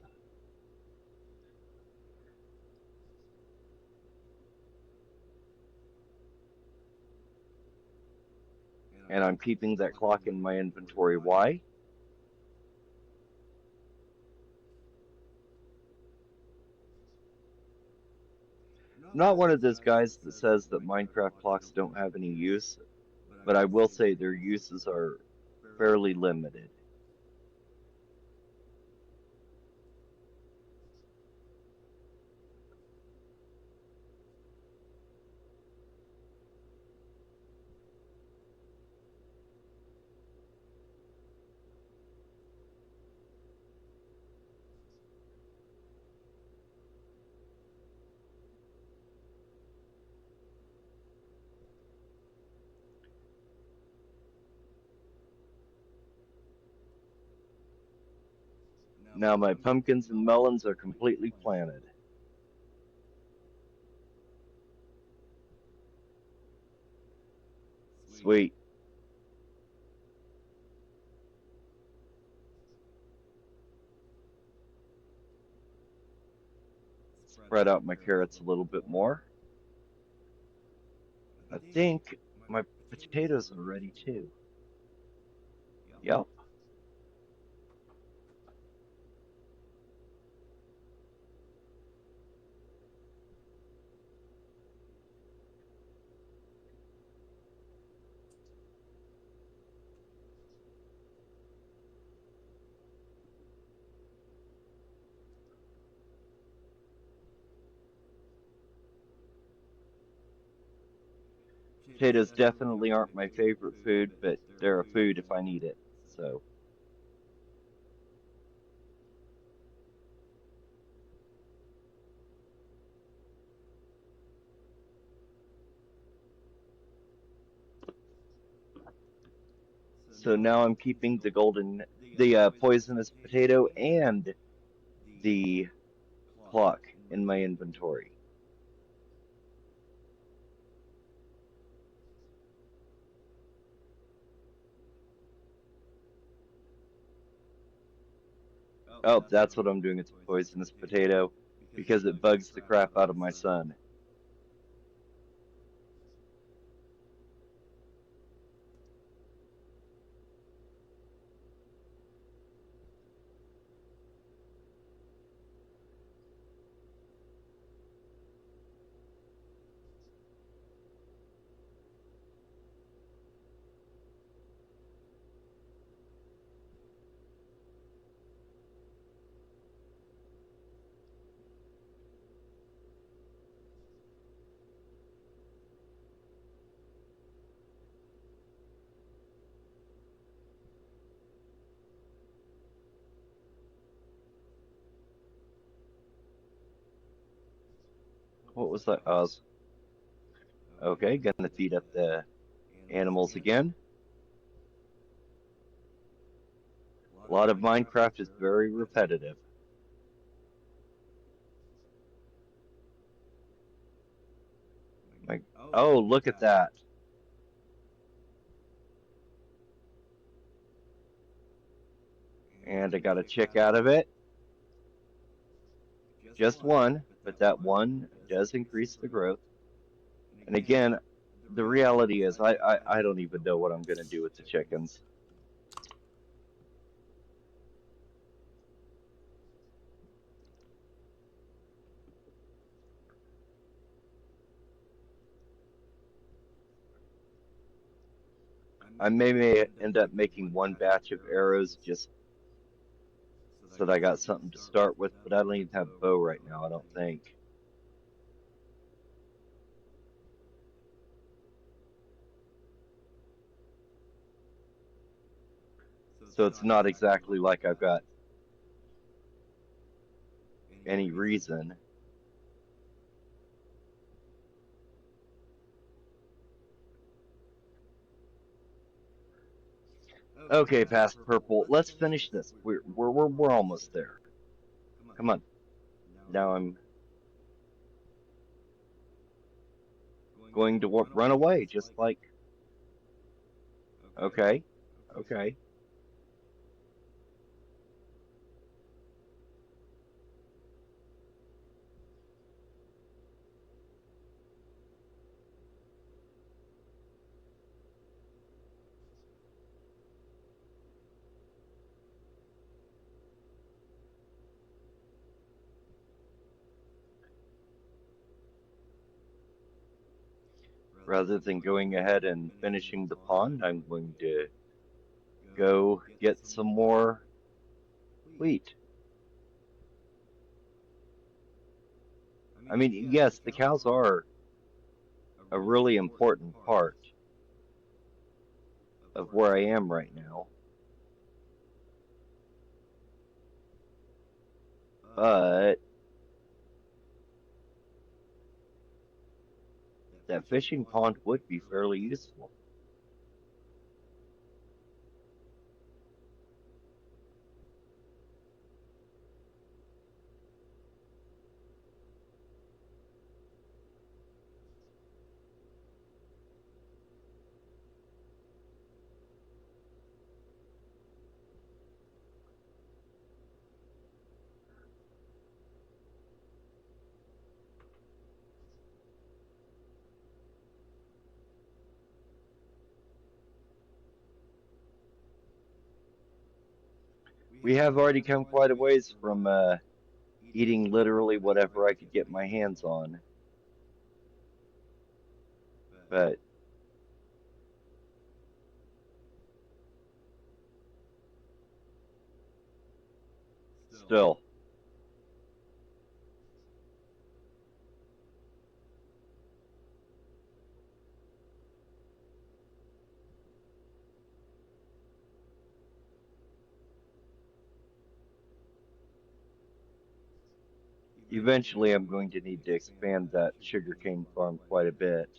And I'm keeping that clock in my inventory. Why? I'm not one of those guys that says that Minecraft clocks don't have any use, but I will say their uses are fairly limited. Now my pumpkins and melons are completely planted. Sweet. Spread out my carrots a little bit more. I think my potatoes are ready too. Yep. Potatoes definitely aren't my favorite food, but they're a food if I need it. So, so now I'm keeping the poisonous potato and the clock in my inventory. Oh, that's what I'm doing. It's a poisonous potato because it bugs the crap out of my son. What was that? Okay, gonna feed up the animals again. A lot of Minecraft is very repetitive. Like, oh, look at that. And I got a chick out of it. Just one, but that one does increase the growth. And again, the reality is I don't even know what I'm going to do with the chickens. I may end up making one batch of arrows just so that I got something to start with, but I don't even have a bow right now, I don't think. So it's not exactly like I've got any reason. Okay, past purple. Let's finish this. We're almost there. Come on. Now I'm going to run away, just like okay, okay. Rather than going ahead and finishing the pond, I'm going to go get some more wheat. I mean, yes, the cows are a really important part of where I am right now, but that fishing pond would be fairly useful. We have already come quite a ways from eating literally whatever I could get my hands on, but still. Eventually, I'm going to need to expand that sugarcane farm quite a bit.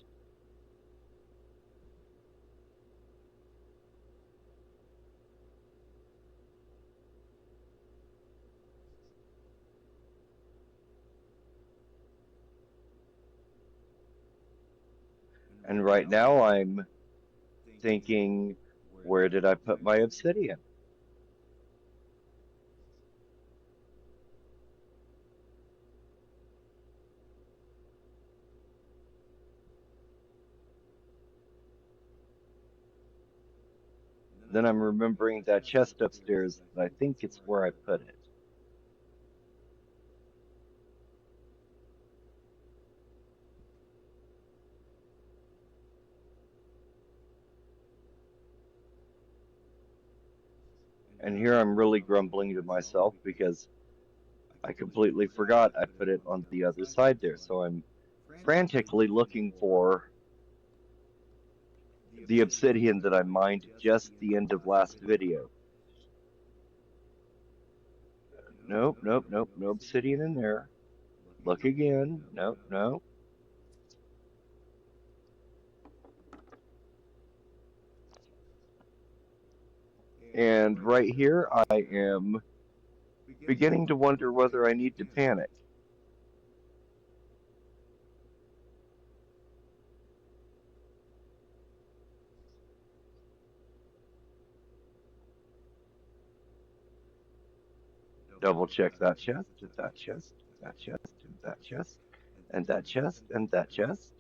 And right now, I'm thinking, where did I put my obsidian? Then I'm remembering that chest upstairs, and I think it's where I put it. And here I'm really grumbling to myself because I completely forgot I put it on the other side there. So I'm frantically looking for the obsidian that I mined just the end of last video. Nope, nope, nope, no obsidian in there. Look again. Nope, nope. And right here, I am beginning to wonder whether I need to panic. Double check that chest, that chest, that chest, that chest, and that chest, and that chest.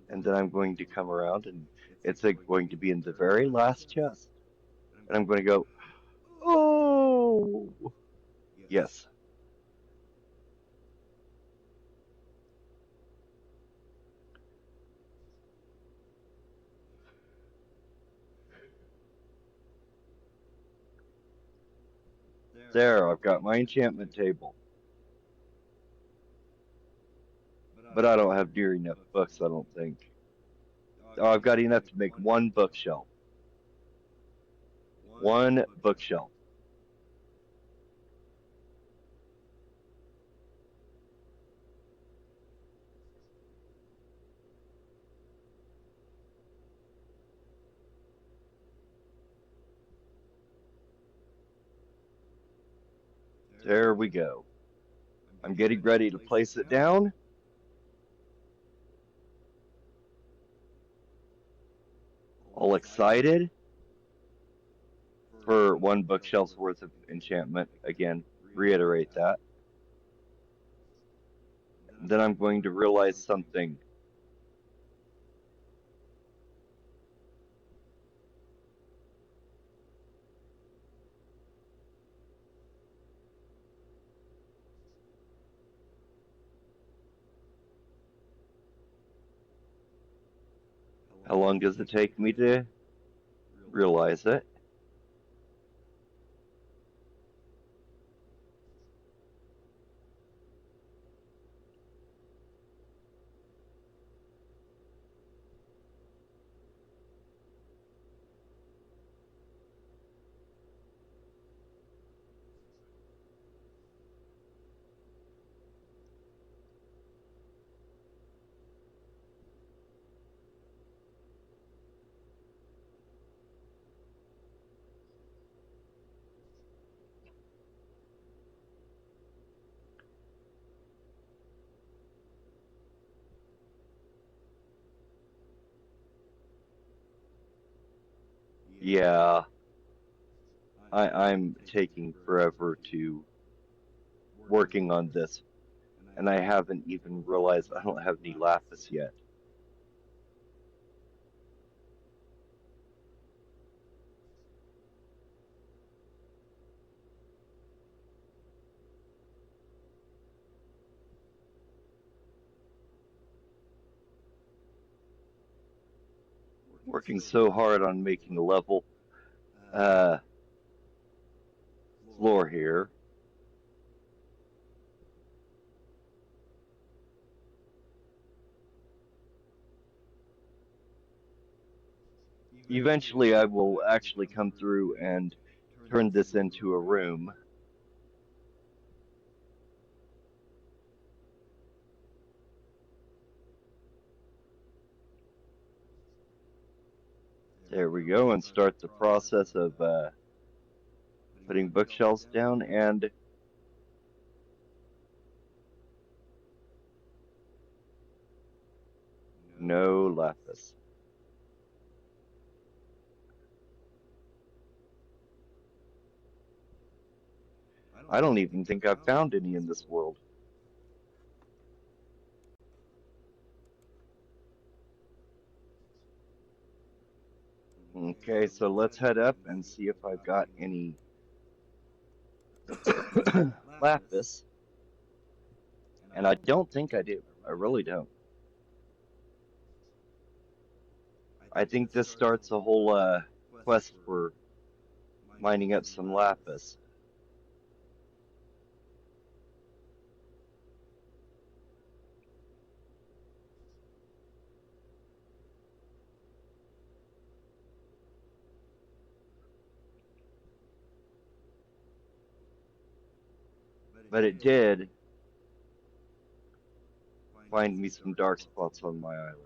And then I'm going to come around and it's going to be in the very last chest. And I'm going to go, oh, yes, there, I've got my enchantment table. But I don't have near enough books, I don't think. Oh, I've got enough to make one bookshelf. One bookshelf. There we go. I'm getting ready to place it down. All excited for one bookshelf's worth of enchantment. Again, reiterate that. And then I'm going to realize something. How long does it take me to realize it? Yeah, I'm taking forever to working on this, and I haven't even realized I don't have any lapis yet. Working so hard on making a level uh, floor here. Eventually, I will actually come through and turn this into a room. There we go, and start the process of putting bookshelves down and no lapis. I don't even think I've found any in this world. Okay, so let's head up and see if I've got any lapis. And I don't think I do. I really don't. I think this starts a whole quest for mining up some lapis. But it did find me some dark spots on my island.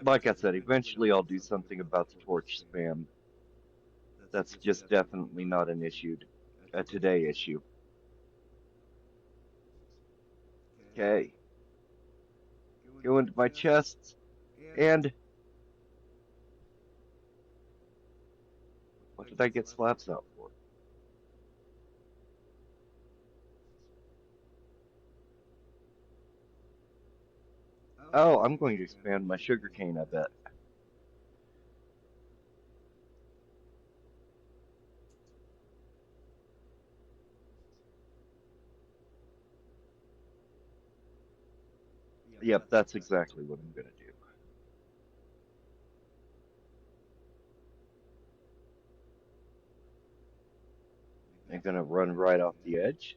Like I said, eventually I'll do something about the torch spam. That's just definitely not an issue, a today issue. Okay, go into my chests, and what did I get slabs out for? Oh, I'm going to expand my sugarcane, I bet. Yep, that's exactly what I'm going to do. I'm going to run right off the edge.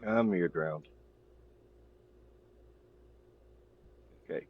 I'm near ground. Okay.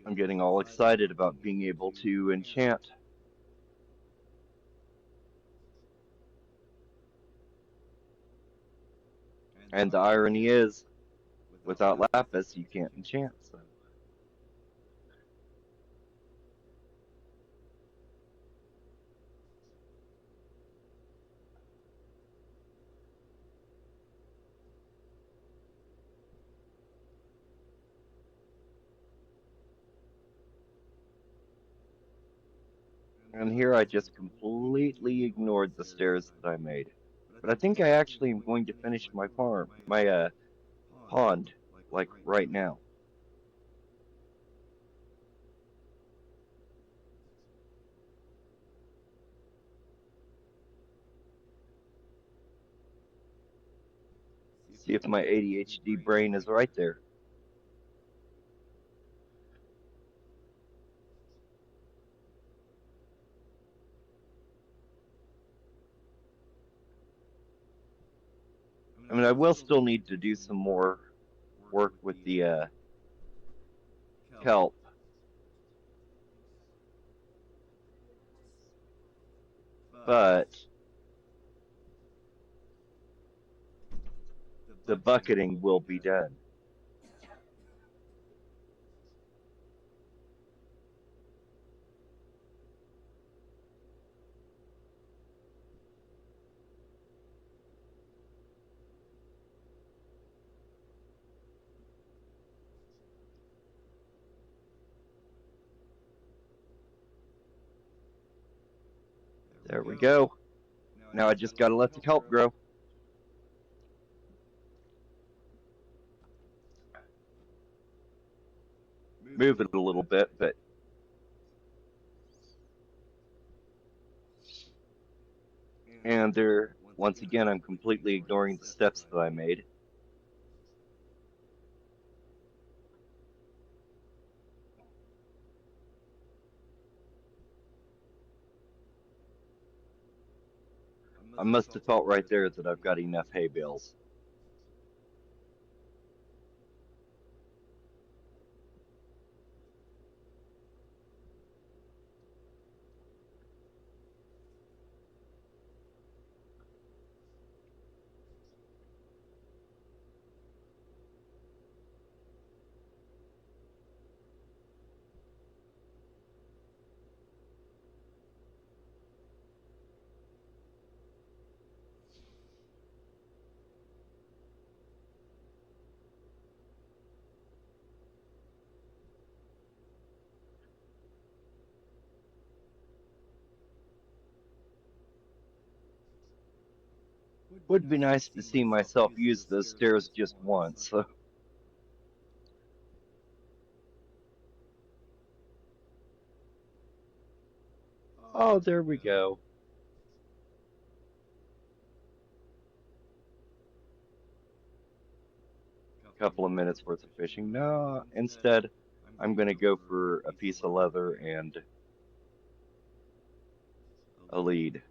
I'm getting all excited about being able to enchant. And the irony is, without lapis, you can't enchant. So and here I just completely ignored the stairs that I made. But I think I actually am going to finish my farm, my pond, like right now. See if my ADHD brain is right there. I mean, I will still need to do some more work with the kelp, but the bucketing will be done. There we go. Now I just gotta let the kelp grow. Move it a little bit, but and there once again I'm completely ignoring the steps that I made. I must have felt right there that I've got enough hay bales. Would be nice to see myself use those stairs just once. Oh, there we go. Couple of minutes worth of fishing. No, instead, I'm going to go for a piece of leather and a lead.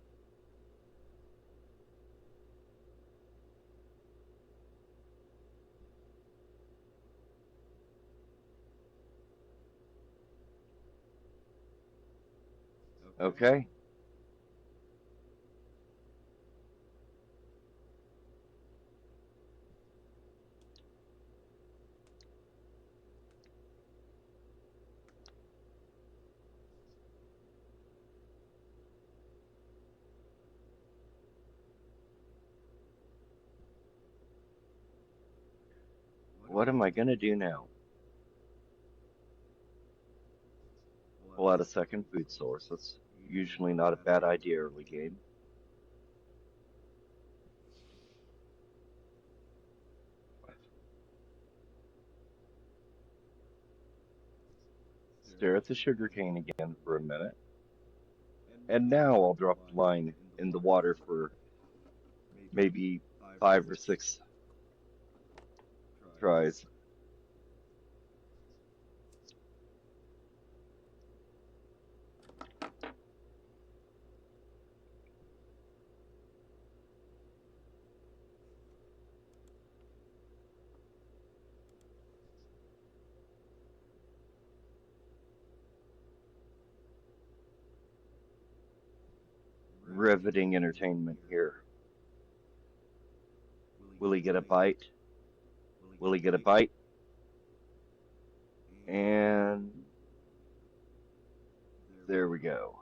Okay. What am I going to do now? Pull out a second food source. That's usually not a bad idea early game. Stare at the sugarcane again for a minute. And now I'll drop the line in the water for maybe 5 or 6 tries. Riveting entertainment here. Will he get a bite? Will he get a bite? And there we go.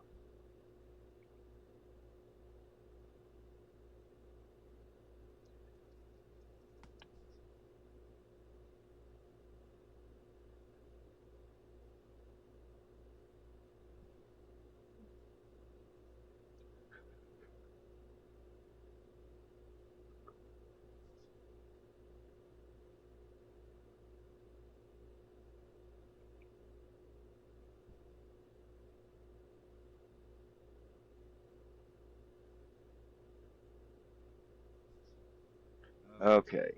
Okay.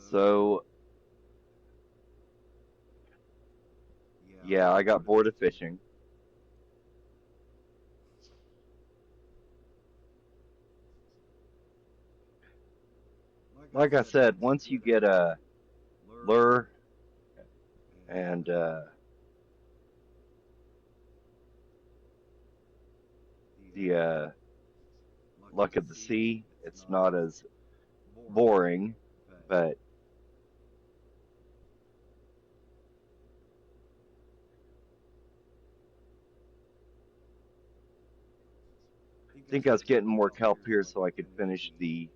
So, yeah, I got bored of fishing. Like I said, once you get a lure and the luck of the sea, it's not as boring, but I think I was getting more kelp here so I could finish the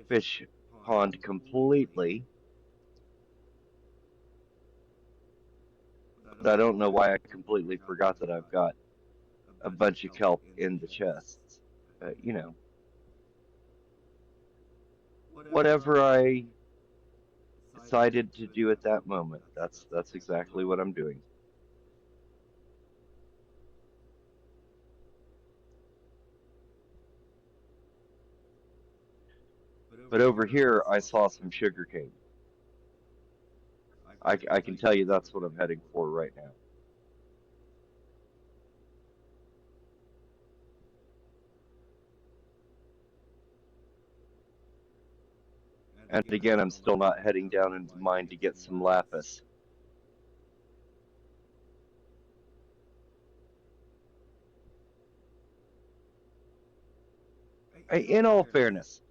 fish pond completely. But I don't know why I completely forgot that I've got a bunch of kelp in the chests. But, whatever I decided to do at that moment, that's exactly what I'm doing. But over here, I saw some sugarcane. I can tell you that's what I'm heading for right now. And again, I'm still not heading down into the mine to get some lapis. In all fairness,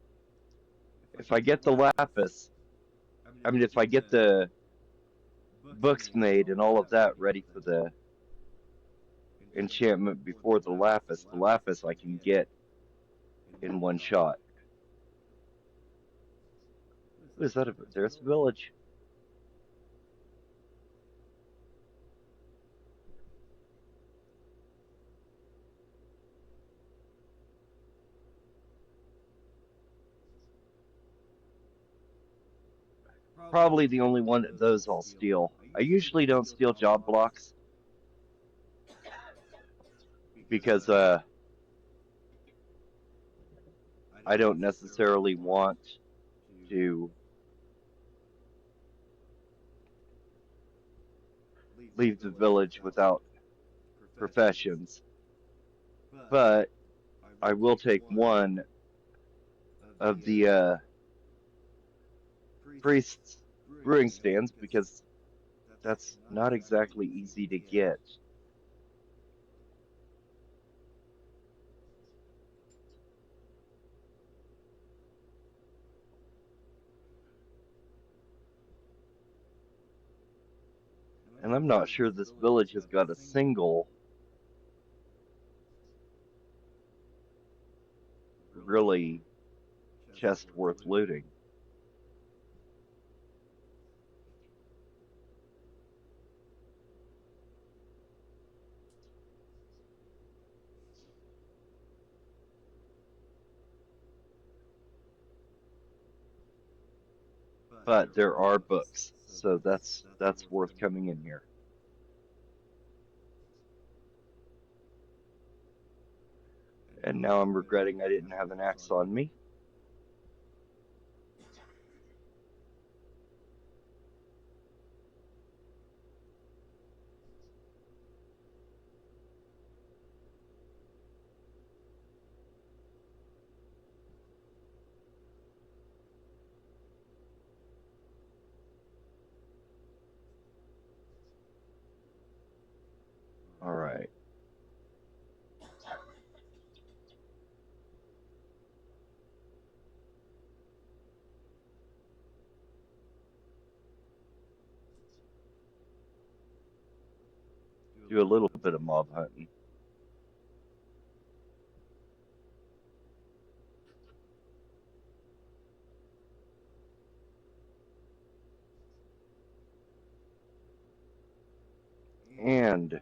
if I get the lapis, I mean, if I get the books made and all of that ready for the enchantment before the lapis I can get in one shot. Is that there's a village? Probably the only one of those I'll steal. I usually don't steal job blocks because I don't necessarily want to leave the village without professions. But I will take one of the priest's brewing stands because that's not exactly easy to get. And I'm not sure this village has got a single really chest worth looting. But there are books, so that's worth coming in here. And now I'm regretting I didn't have an axe on me. All right. Do a little bit of mob hunting. And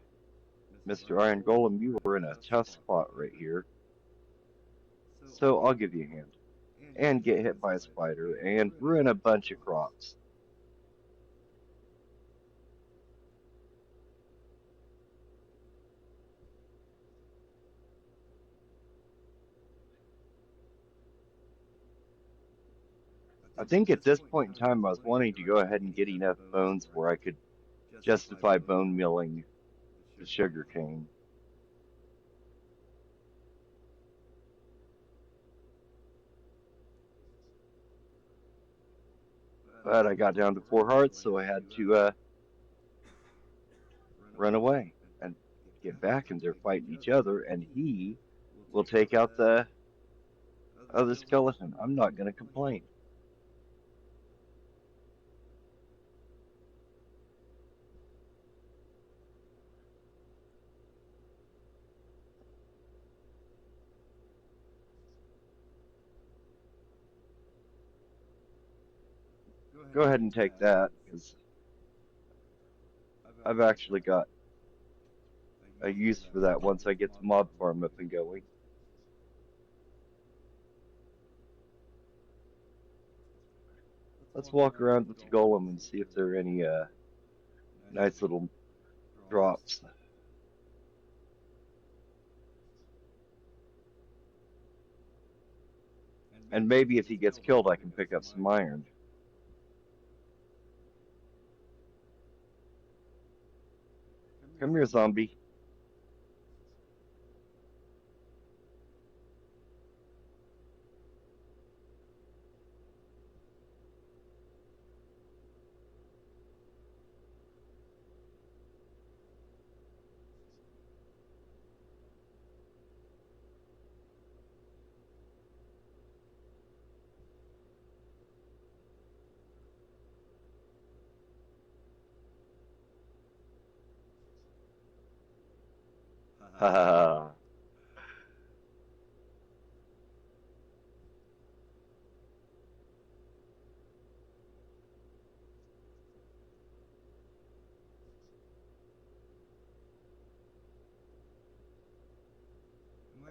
Mr. Iron Golem, you were in a tough spot right here. So I'll give you a hand. And get hit by a spider and ruin a bunch of crops. I think at this point in time, I was wanting to go ahead and get enough bones where I could justify bone milling the sugar cane. But I got down to 4 hearts, so I had to run away and get back, and they're fighting each other, and he will take out the other skeleton. I'm not going to complain. Go ahead and take that, because I've actually got a use for that once I get the mob farm up and going. Let's walk around with the golem and see if there are any nice little drops. And maybe if he gets killed, I can pick up some iron. Come here, zombie. Ha ha ha.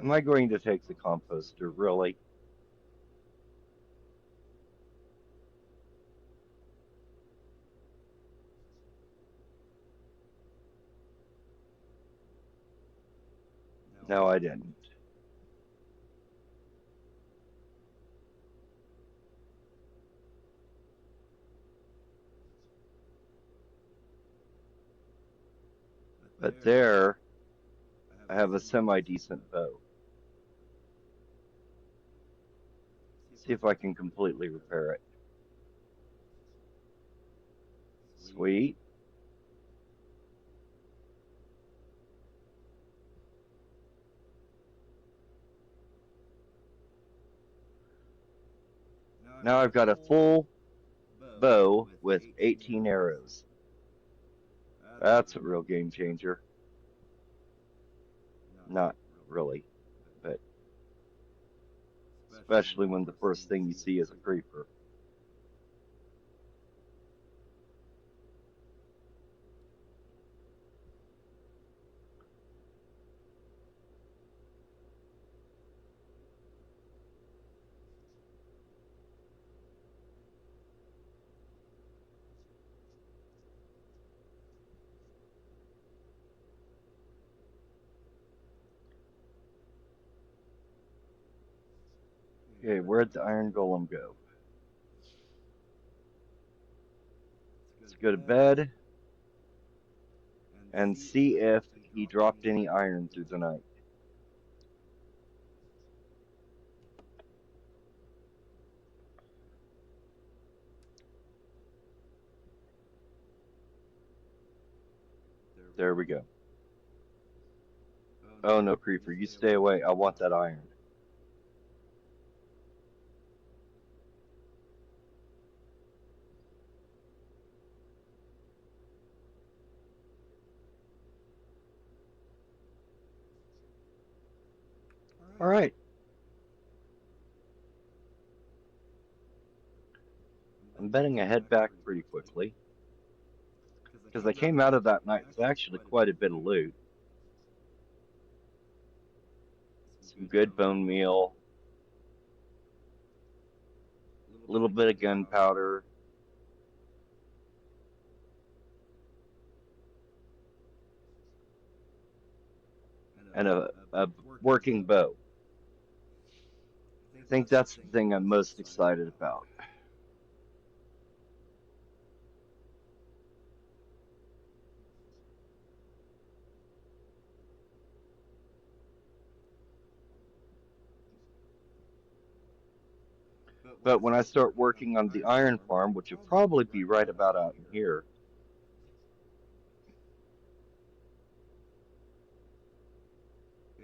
Am I going to take the composter, really? No, I didn't. But there, I have a semi-decent bow. See if I can completely repair it. Sweet. Now I've got a full bow with 18 arrows. That's a real game changer. Not really, but especially when the first thing you see is a creeper. Okay, where'd the iron golem go? Let's go to bed and see if he dropped any iron through the night. There we go. Oh no, creeper, you stay away. I want that iron. All right. I'm betting I head back pretty quickly because I came out of that night with actually quite a bit of loot. Some good bone meal, a little bit of gunpowder, and a working bow. I think that's the thing I'm most excited about. But when I start working on the iron farm, which will probably be right about out in here,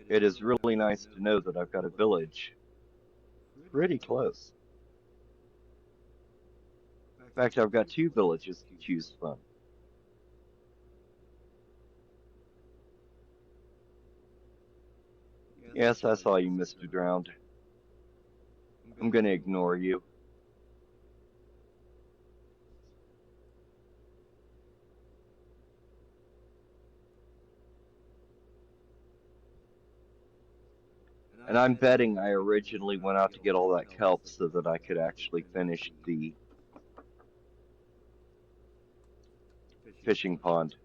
it is really nice to know that I've got a village pretty close. In fact, I've got two villages to choose from. Yes, I saw you, Mr. Drowned. I'm gonna ignore you. And I'm betting I originally went out to get all that kelp so that I could actually finish the fishing pond.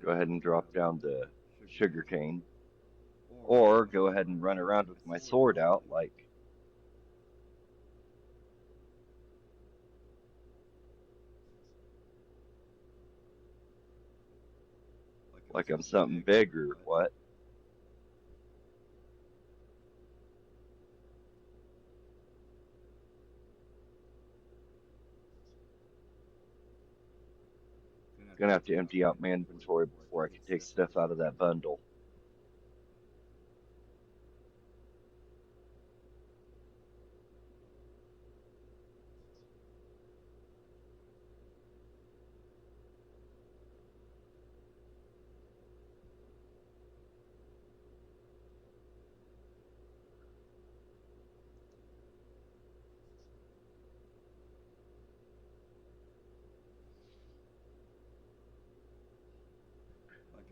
Go ahead and drop down the sugar cane. Or go ahead and run around with my sword out like I'm something big or what. Gonna have to empty out my inventory before I can take stuff out of that bundle.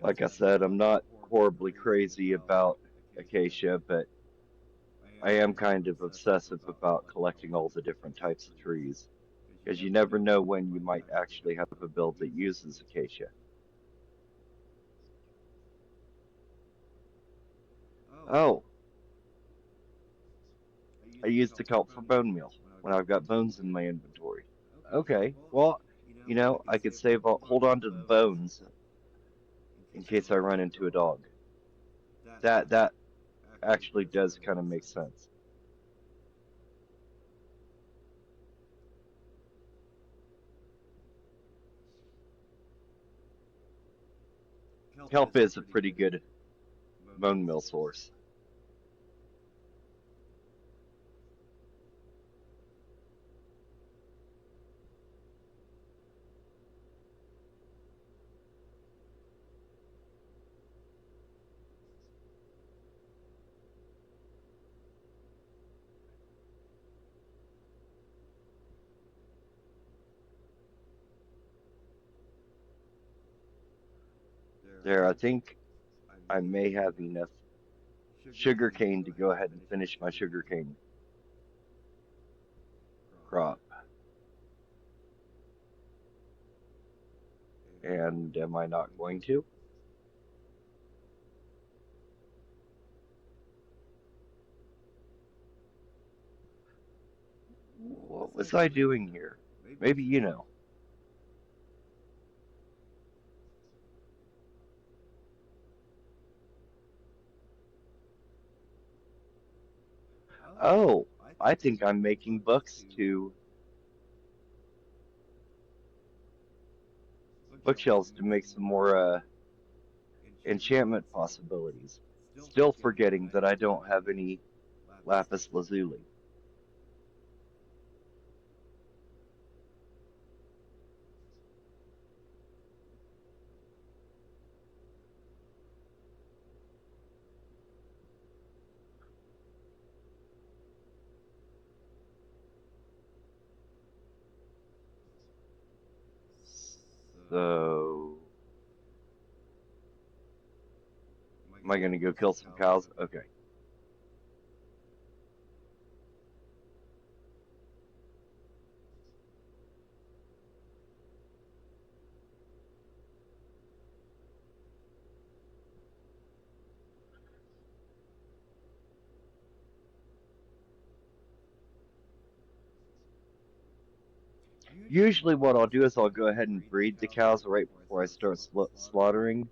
Like I said, I'm not horribly crazy about acacia, but I am kind of obsessive about collecting all the different types of trees, because you never know when you might actually have a build that uses acacia. Oh, I use the kelp for bone meal when I've got bones in my inventory. Okay, well, I could hold on to the bones in case I run into a dog. That actually does kind of make sense. Kelp is a pretty good bone meal source. There, I think I may have enough sugar cane to go ahead and finish my sugar cane crop. And am I not going to? What was I doing here? Maybe you know. Oh, I think I'm making bookshelves to make some more enchantment possibilities. Still forgetting that I don't have any lapis lazuli. So, am I going to go kill some cows? Okay. Usually, what I'll do is I'll go ahead and breed the cows right before I start slaughtering.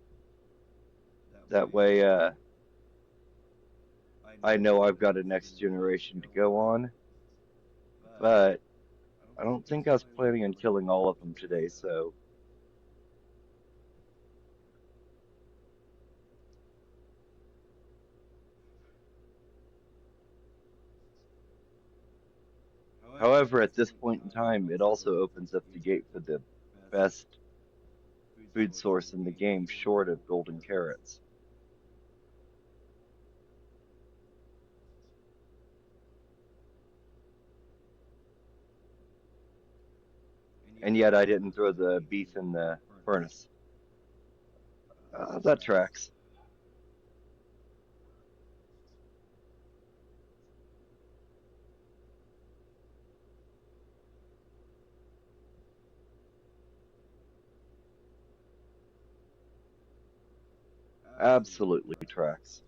That way, I know I've got a next generation to go on. But I don't think I was planning on killing all of them today, so however, at this point in time, it also opens up the gate for the best food source in the game, short of golden carrots. And yet I didn't throw the beef in the furnace. That tracks. Absolutely tracks.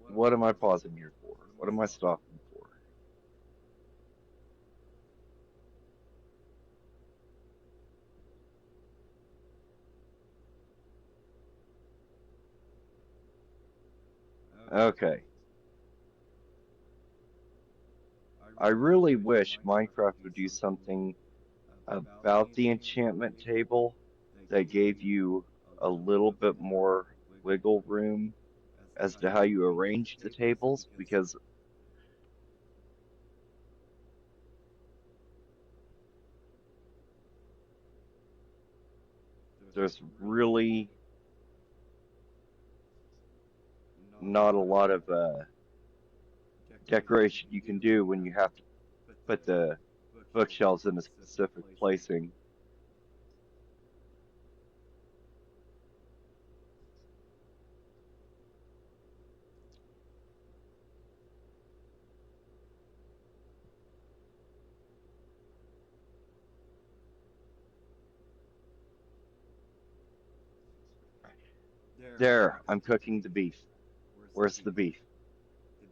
What am I pausing here for? What am I stopping for? Okay. I really wish Minecraft would do something about the enchantment table that gave you a little bit more wiggle room as to how you arrange the tables, because there's really not a lot of decoration you can do when you have to put the bookshelves in a specific placing. There, I'm cooking the beef. Where's the beef?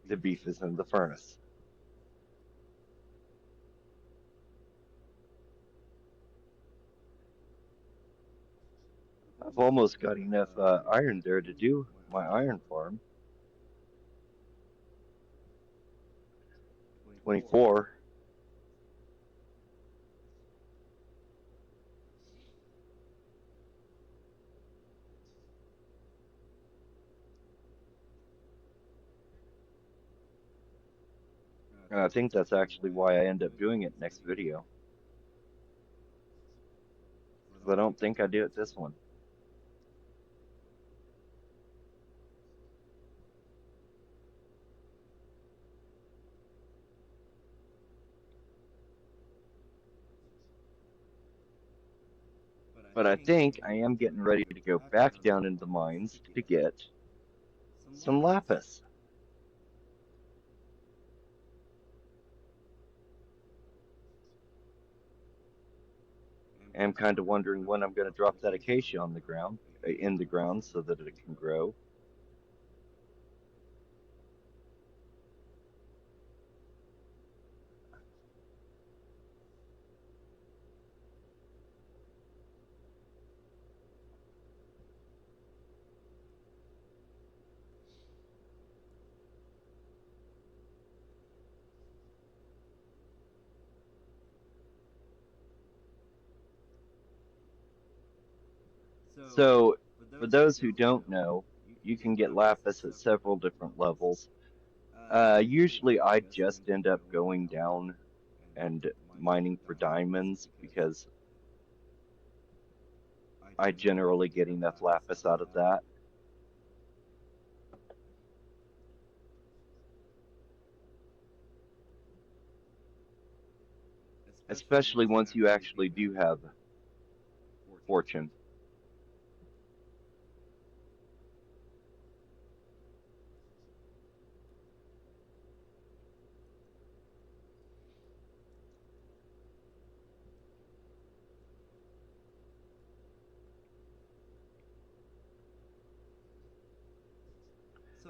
The beef is in the furnace. I've almost got enough iron there to do my iron farm. 24. And I think that's actually why I end up doing it next video. Because I don't think I do it this one. But I think I am getting ready to go back down into the mines to get some lapis. I'm kind of wondering when I'm going to drop that acacia on the ground, in the ground, so that it can grow. So, for those who don't know, you can get lapis at several different levels. Usually, I just end up going down and mining for diamonds because I generally get enough lapis out of that. Especially once you actually do have fortune.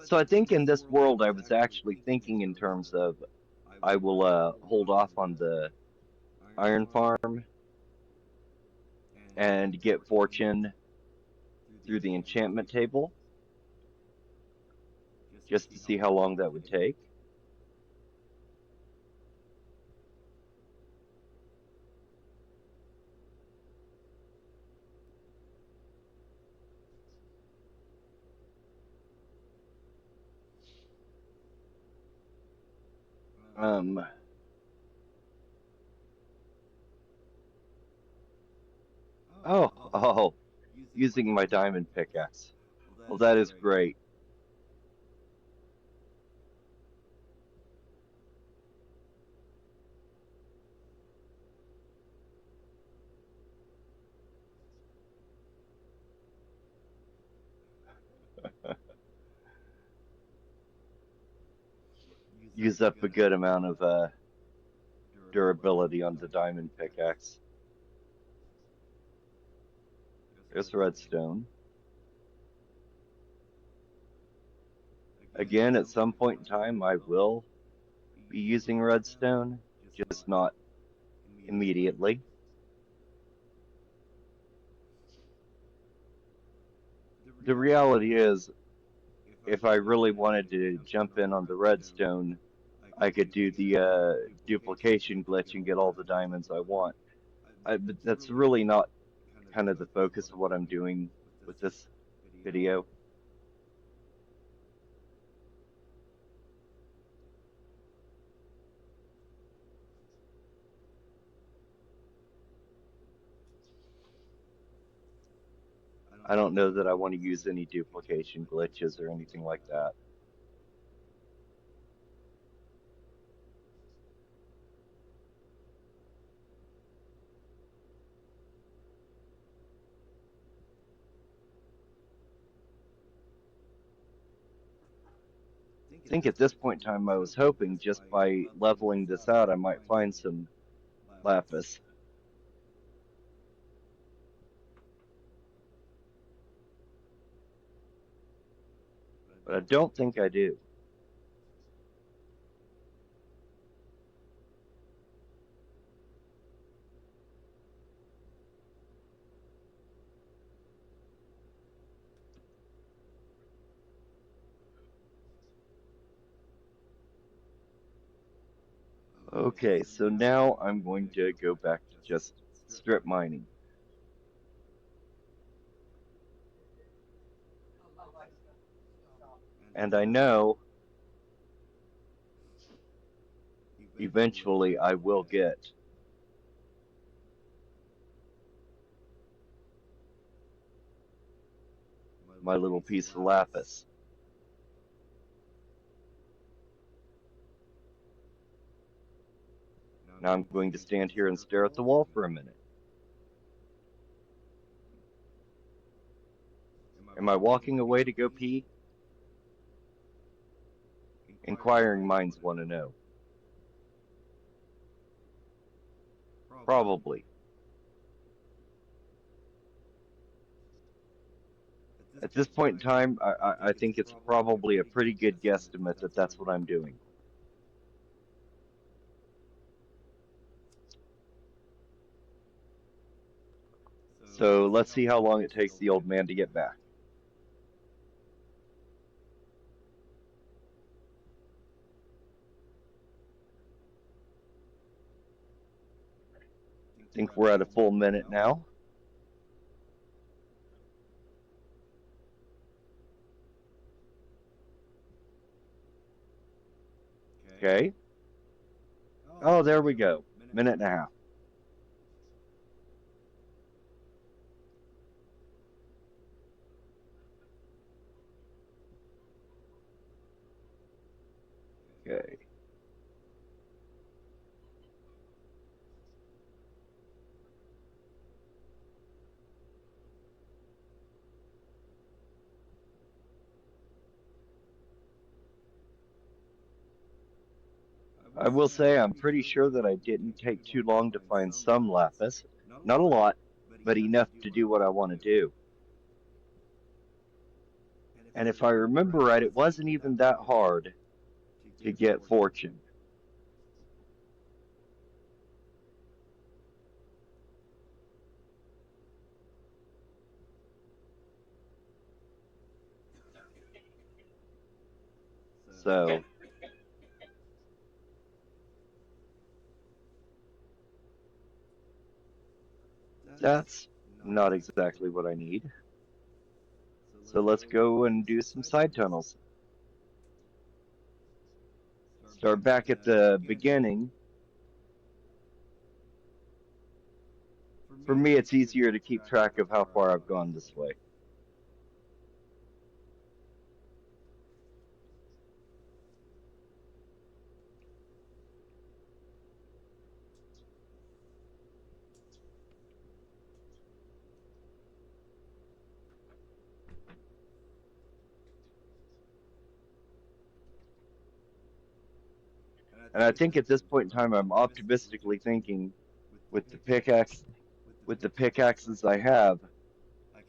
So I think in this world, I was actually thinking in terms of I will hold off on the iron farm and get fortune through the enchantment table just to see how long that would take. Um, oh, using my diamond pickaxe. Well, that is great. Use up a good amount of durability on the diamond pickaxe. There's redstone. Again, at some point in time, I will be using redstone, just not immediately. The reality is, if I really wanted to jump in on the redstone, I could do the duplication glitch and get all the diamonds I want. But that's really not kind of the focus of what I'm doing with this video. I don't know that I want to use any duplication glitches or anything like that. think at this point in time I was hoping just by leveling this out I might find some lapis, but I don't think I do. Okay, so now I'm going to go back to just strip mining. And I know eventually I will get my little piece of lapis. Now I'm going to stand here and stare at the wall for a minute. Am I walking away to go pee? Inquiring minds want to know. Probably. At this point in time, I think it's probably a pretty good guesstimate that that's what I'm doing. So let's see how long it takes the old man to get back. I think we're at a full minute now. Okay. Oh, there we go. Minute and a half. Okay. I will say I'm pretty sure that I didn't take too long to find some lapis. Not a lot, but enough to do what I want to do. And if I remember right, it wasn't even that hard to get fortune. So that's not exactly what I need. So let's go and do some side tunnels. Start back at the beginning. For me, it's easier to keep track of how far I've gone this way. And I think at this point in time, I'm optimistically thinking with the pickaxe, with the pickaxes I have,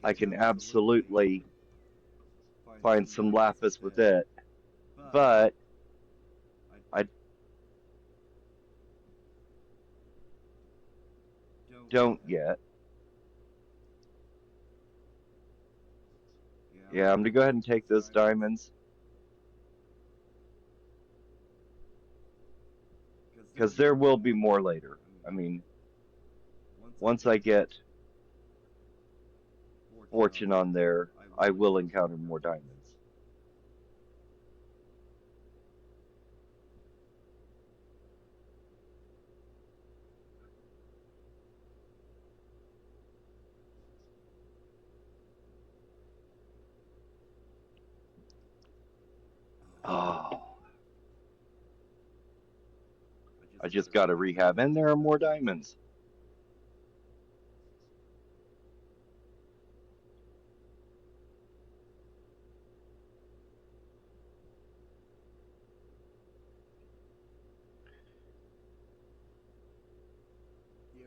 I can absolutely find some lapis with it. But I don't yet. Yeah, I'm gonna go ahead and take those diamonds because there will be more later. I mean, once I get fortune on there, I will encounter more diamonds. Oh, I just got to rehab, and there are more diamonds.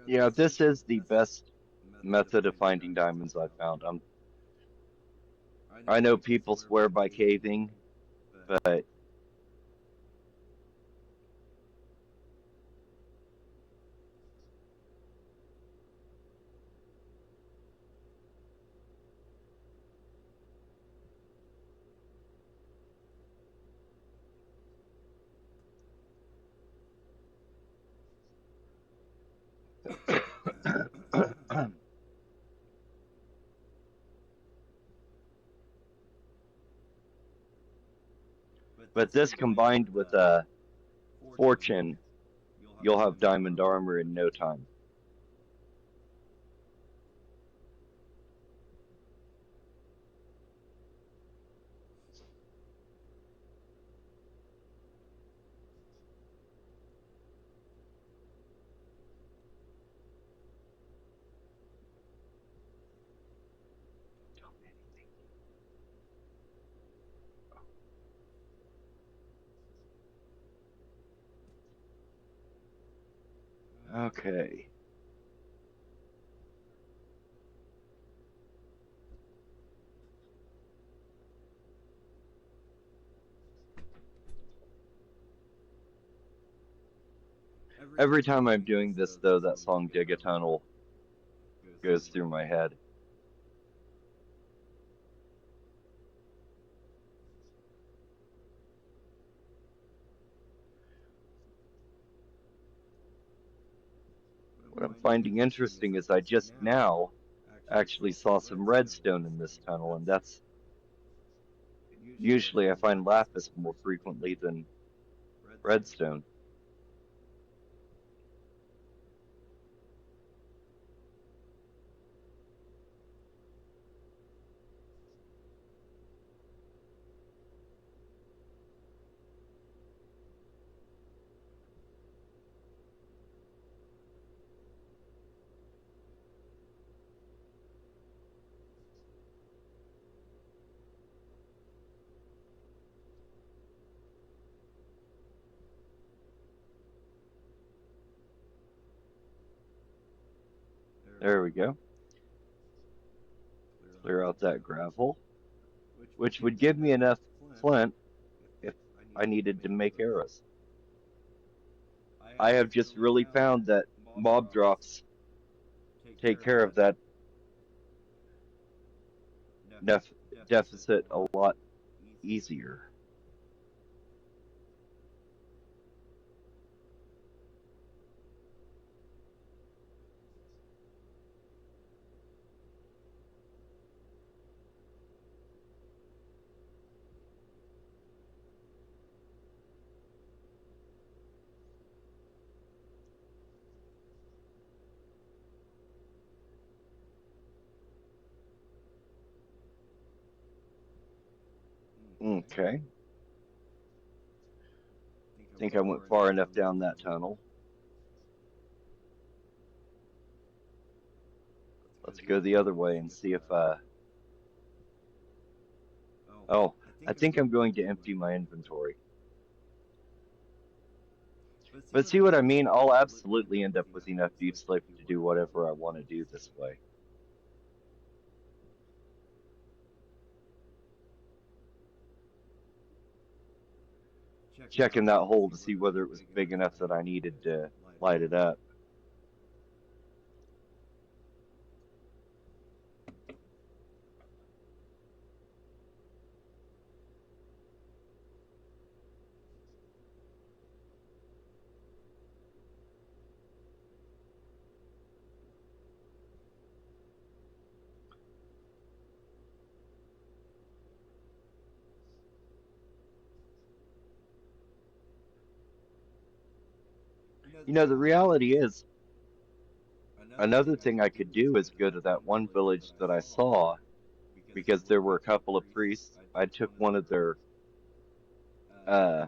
Yeah, this is the best method of finding diamonds I've found. I know people swear by caving, but but this combined with fortune, you'll have diamond armor in no time. Okay. Every time I'm doing this, though, that song Dig a Tunnel goes through my head. What I'm finding interesting is I just now actually saw some redstone in this tunnel, and that's usually I find lapis more frequently than redstone. There we go. Clear out that gravel, which would give me enough flint if I needed to make arrows. I have just really found that mob drops take care of that deficit a lot easier. Okay. I think I went far enough down that tunnel. Let's go the other way and see if oh, I think I'm going to empty my inventory. But see what I mean? I'll absolutely end up with enough deep slate to do whatever I want to do this way. Checking that hole to see whether it was big enough that I needed to light it up. You know, the reality is, another thing I could do is go to that one village that I saw because there were a couple of priests. I took one of their uh,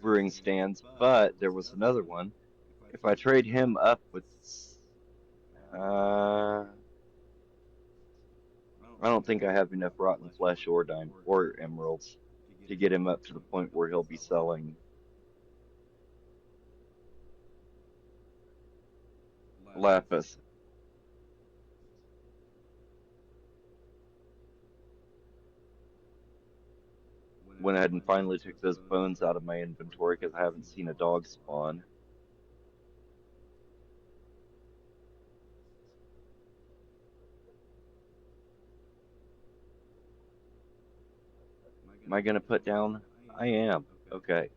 brewing stands, but there was another one. If I trade him up with, I don't think I have enough rotten flesh or emeralds to get him up to the point where he'll be selling. Lapis. Went ahead and finally took those bones out of my inventory because I haven't seen a dog spawn. Am I gonna put down? I am. Okay.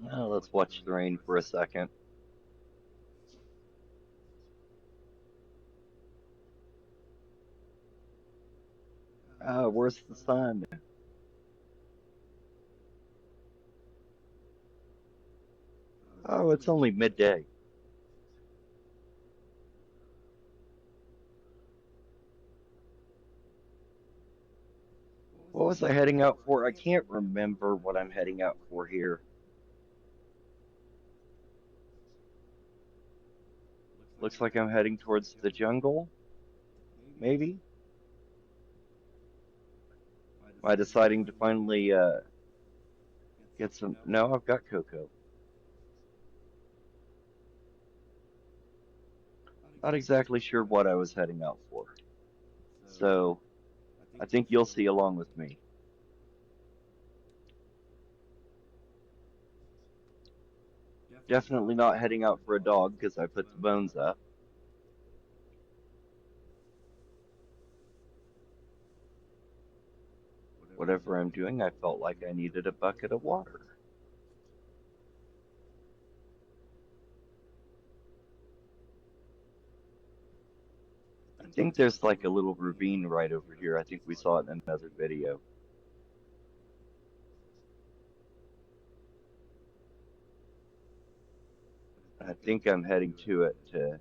Now let's watch the rain for a second. Where's the sun? Oh, it's only midday. What was I heading out for? I can't remember what I'm heading out for here. Looks like I'm heading towards the jungle, maybe? Am I deciding to finally get some? No, I've got cocoa. Not exactly sure what I was heading out for. So I think you'll see along with me. Definitely not heading out for a dog because I put the bones up. Whatever I'm doing, I felt like I needed a bucket of water. I think there's like a little ravine right over here. I think we saw it in another video. I think I'm heading to it to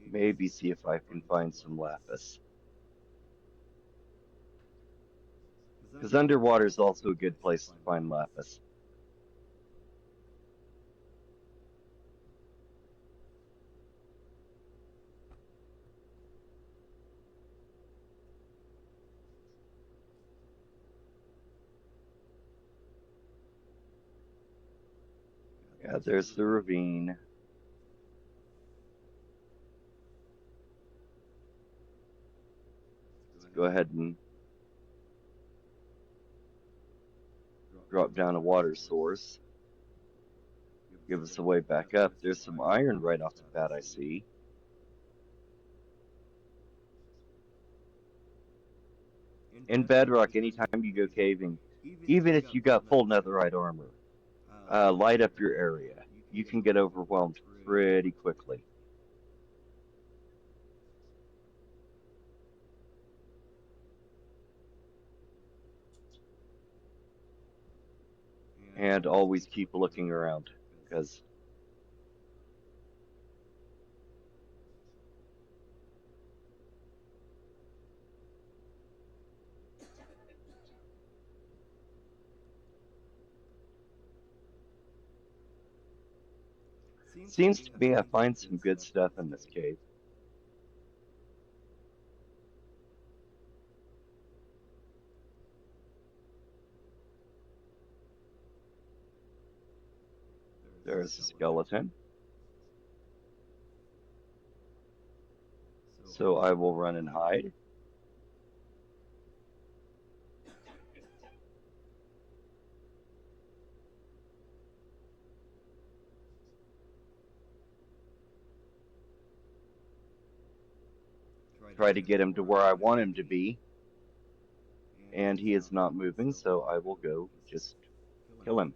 maybe see if I can find some lapis. Because underwater is also a good place to find lapis. Yeah, there's the ravine. Let's go ahead and drop down a water source. Give us a way back up. There's some iron right off the bat, I see. In Bedrock, anytime you go caving, even if you got full netherite armor, light up your area. You can get overwhelmed pretty quickly. And always keep looking around, because seems to me I find some good stuff in this cave. There's a skeleton. So I will run and hide. Try to get him to where I want him to be. And he is not moving, so I will go just kill him.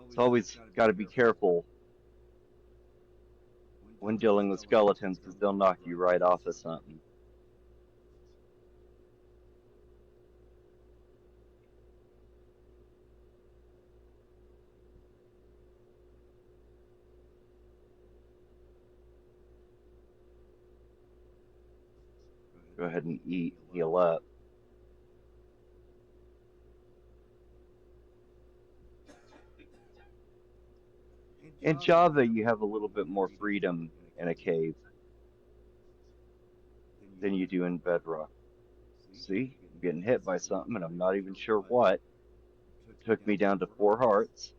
It's always got to be careful when dealing with skeletons because they'll knock you right off of something. Go ahead and eat, heal up. In Java, you have a little bit more freedom in a cave than you do in Bedrock. See, I'm getting hit by something and I'm not even sure what. Took me down to 4 hearts.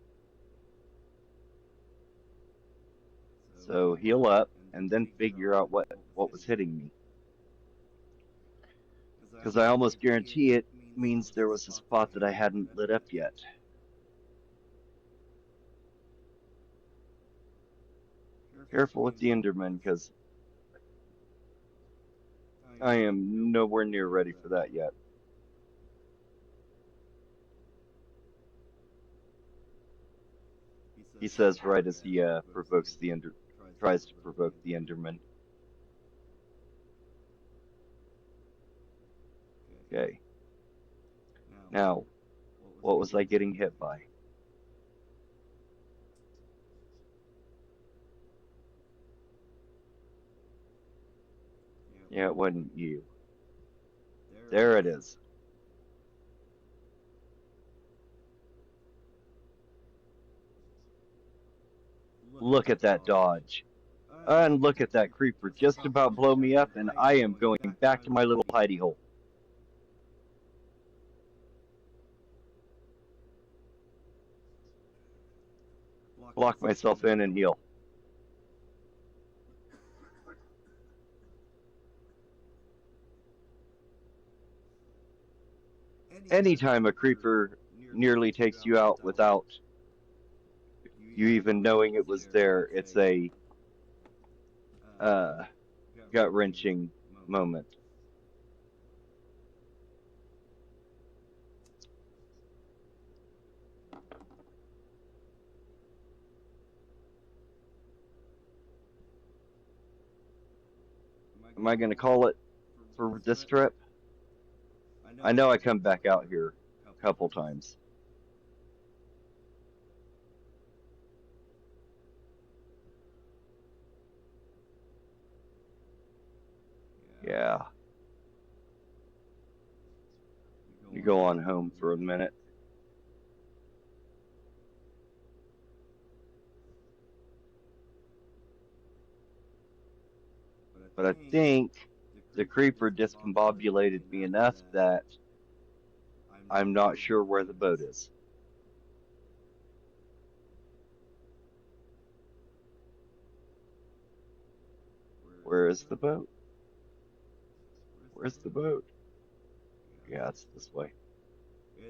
So heal up and then figure out what was hitting me. Because I almost guarantee it means there was a spot that I hadn't lit up yet. Careful with the Enderman, because I am nowhere near ready for that yet. He says right as he provokes the tries to provoke the Enderman. Okay. Now, what was I getting hit by? Yeah, it wasn't you. There it is. Look at that dodge. And look at that creeper just about blow me up, and I am going back to my little hidey hole. Block myself in and heal. Anytime a creeper nearly takes you out without you even knowing it was there, it's a uh, gut wrenching moment. Am I going to call it for this trip? I know I come back out here a couple times. Yeah, you go on home for a minute. But I think the creeper discombobulated me enough that I'm not sure where the boat is. Where is the boat? Where's the boat? Yeah, it's this way.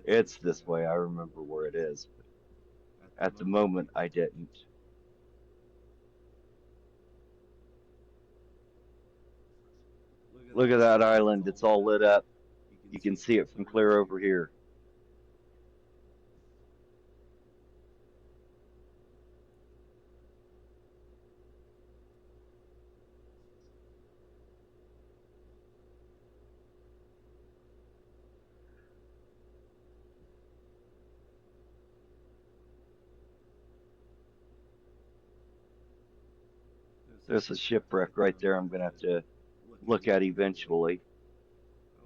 It's this way. I remember where it is, but at the moment I didn't. Look at that island. It's all lit up. You can see it from clear over here. There's a shipwreck right there I'm going to have to look at eventually.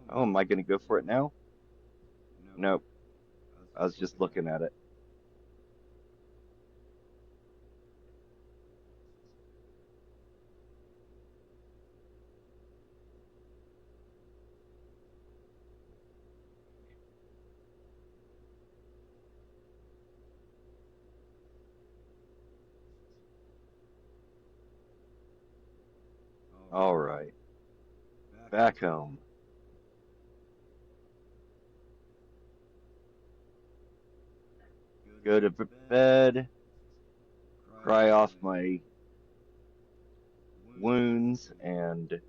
Oh, am I going to go for it now? Nope. I was just looking at it. All right. Back home. Go to bed. Cry off my wounds and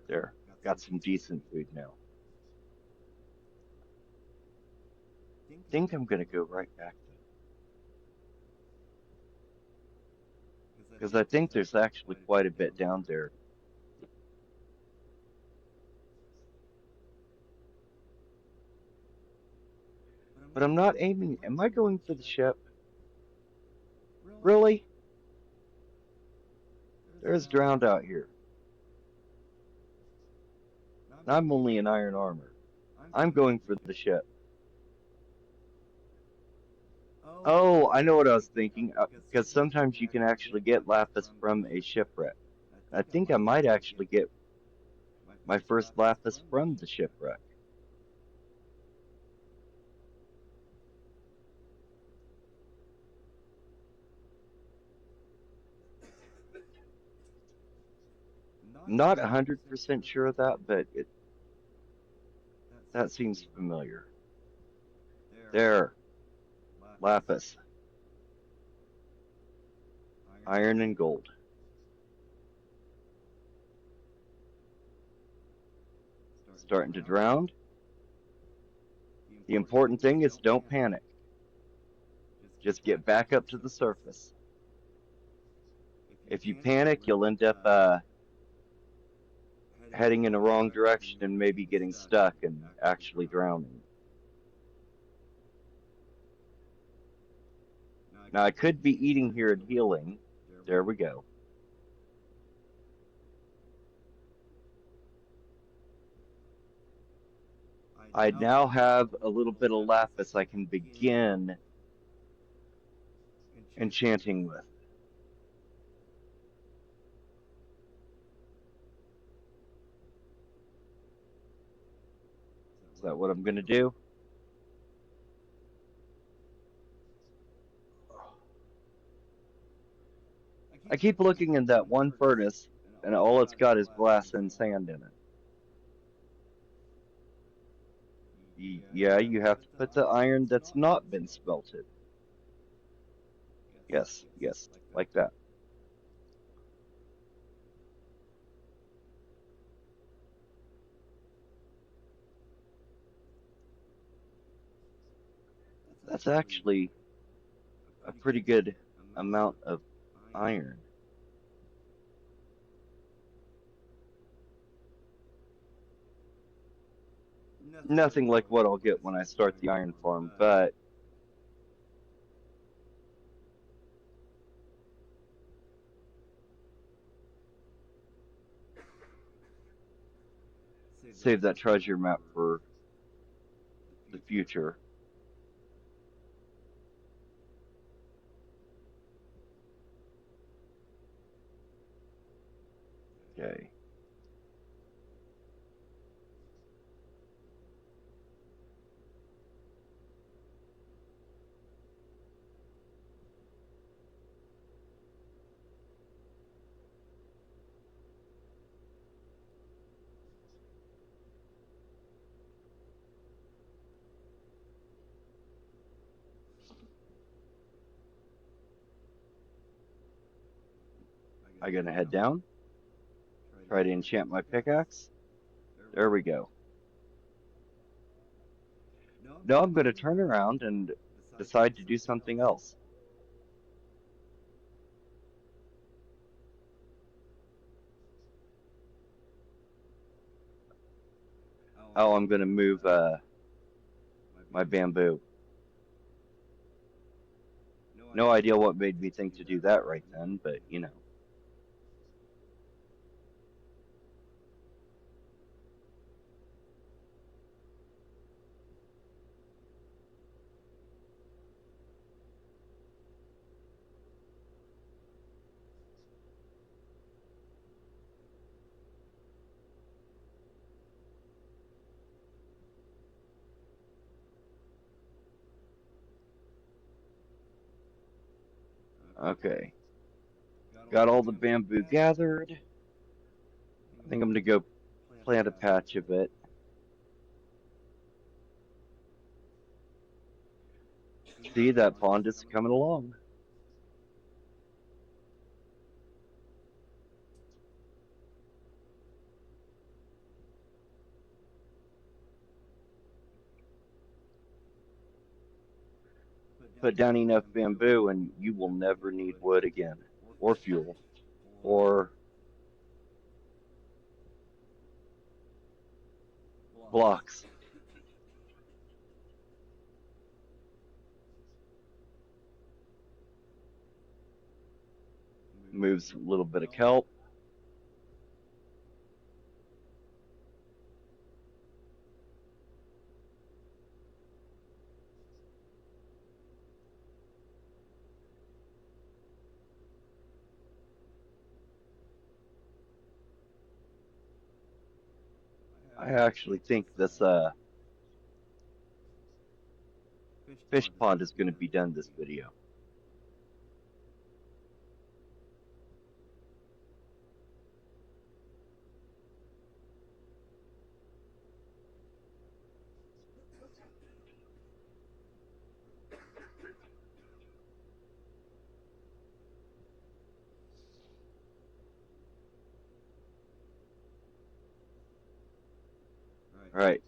there. Got some decent food now. Think I'm going to go right back though. Because I think there's actually quite a bit down there. But I'm not aiming. Am I going for the ship? Really? There's drowned out here. I'm only in iron armor. I'm going for the ship. Oh, I know what I was thinking. Because sometimes you can actually get lapis from a shipwreck. I think I might actually get my first lapis from the shipwreck. Not 100% sure of that, but that seems familiar. There, lapis, iron and gold. Starting to drown. The important thing is don't panic. Just get back up to the surface. If you panic, you'll end up heading in the wrong direction and maybe getting stuck and actually drowning. Now, I could be eating here and healing. There we go. I now have a little bit of lapis I can begin enchanting with. Is that what I'm going to do? I keep looking in that one furnace, and all it's got is glass and sand in it. Yeah, you have to put the iron that's not been smelted. Yes, yes, like that. That's actually a pretty good amount of iron. Nothing like what I'll get when I start the iron farm, but save that treasure map for the future. Okay. I gonna head down, try to enchant my pickaxe. There we go. Now I'm gonna turn around and decide to do something else. Oh, I'm gonna move my bamboo. No idea what made me think to do that right then, but you know. Okay. Got all the bamboo gathered. I think I'm gonna go plant a patch of it. See, that pond is coming along. Put down enough bamboo and you will never need wood again, or fuel, or blocks. Moves a little bit of kelp. I actually think this fish pond is going to be done this video. All right,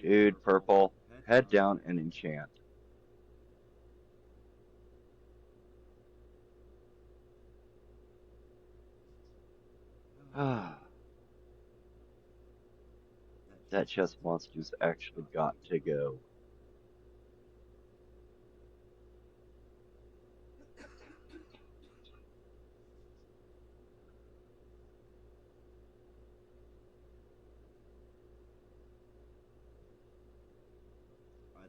dude, purple, head down and enchant. Ah, that chest monster's actually got to go.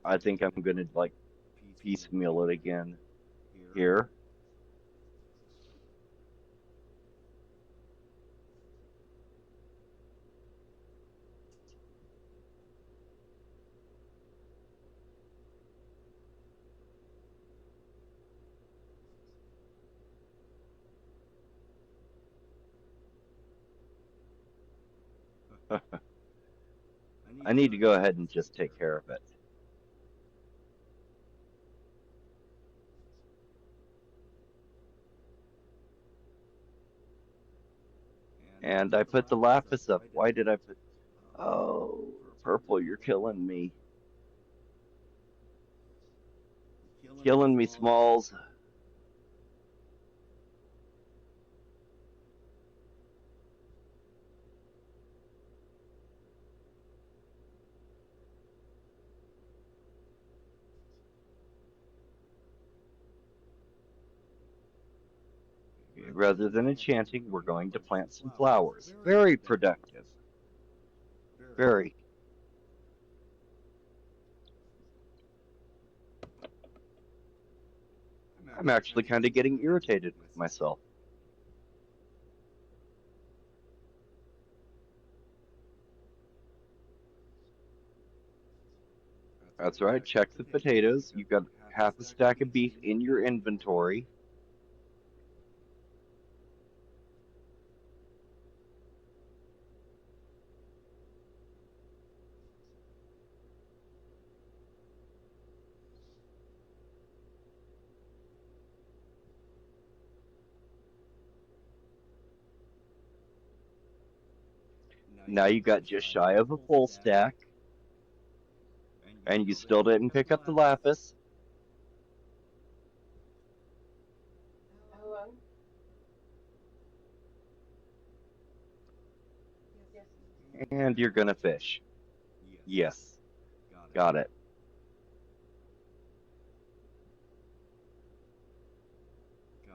I think I'm going to like piecemeal it again here. I need to go ahead and just take care of it. And I put the lapis up. Why did I put... Oh, purple, you're killing me. Killing me, Smalls. Rather than enchanting, we're going to plant some flowers. Very productive. Very. I'm actually kind of getting irritated with myself. That's right. Check the potatoes. You've got half a stack of beef in your inventory. Now you got just shy of a full stack, and you still didn't pick up the lapis. And you're gonna fish. Yes, got it.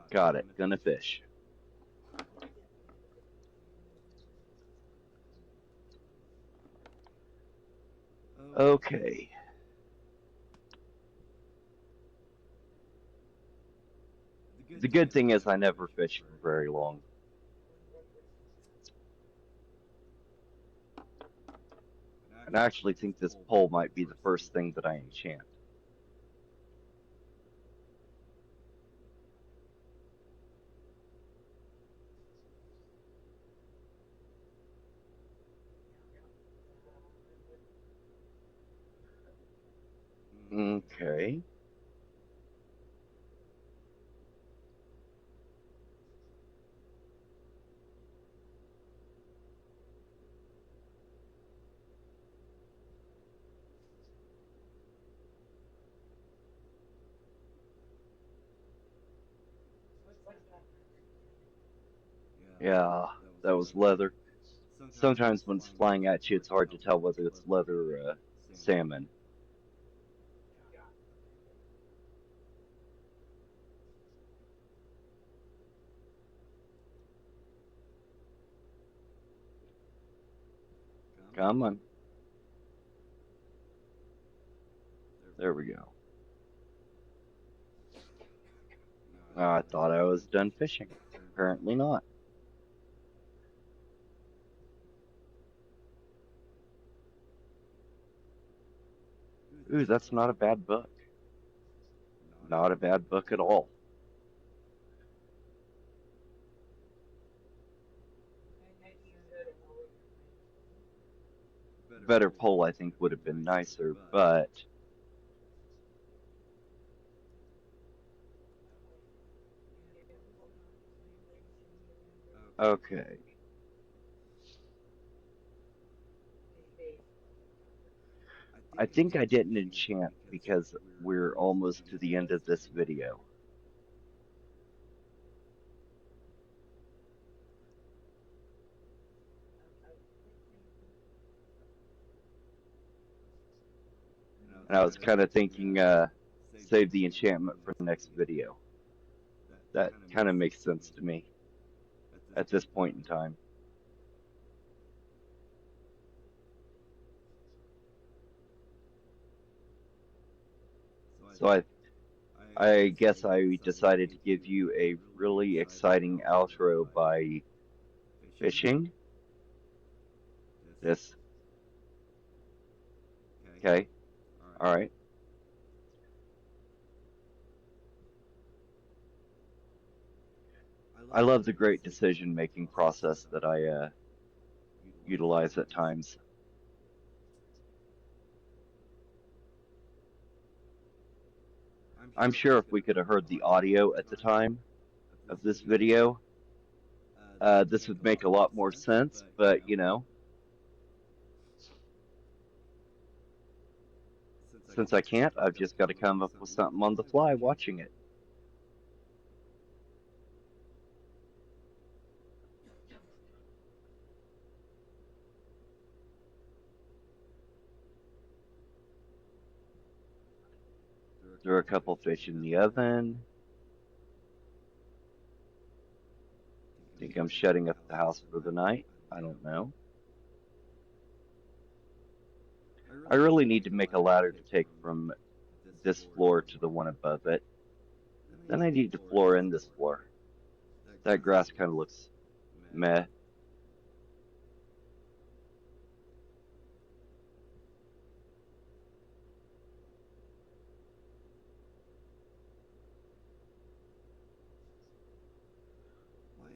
Got it. Gonna fish. Okay. The good thing is I never fish for very long. And I actually think this pole might be the first thing that I enchant. Okay. Yeah, that was leather. Sometimes when it's flying at you, it's hard to tell whether it's leather or salmon. Come on. There we go. I thought I was done fishing. Apparently not. Ooh, that's not a bad book. Not a bad book at all. Better poll, I think, would have been nicer, but okay. I think I didn't enchant because we're almost to the end of this video. And I was kind of thinking, save the enchantment for the next video. That kind of makes sense to me at this point in time. So I guess I decided to give you a really exciting outro by fishing. This, okay, all right. I love the great decision-making process that I utilize at times. I'm sure if we could have heard the audio at the time of this video, this would make a lot more sense, but since I can't, I've just got to come up with something on the fly watching it. There are a couple fish in the oven. Think I'm shutting up the house for the night. I don't know. I really need to make a ladder to take from this floor to the one above it. Then I need to floor in this floor. That grass kind of looks meh.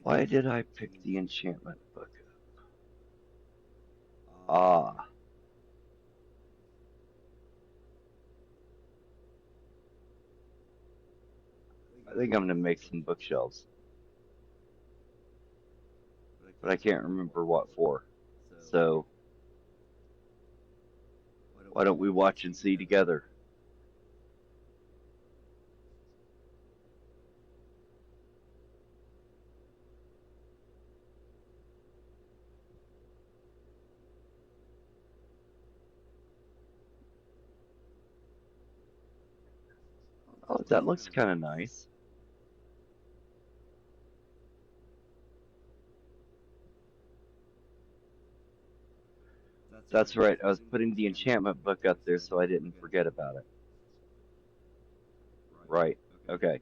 Why did I pick the enchantment book up? Ah, I think I'm going to make some bookshelves, but I can't remember what for. So why don't we watch and see together? Oh, that looks kind of nice. That's right. I was putting the enchantment book up there so I didn't forget about it. Right. Okay.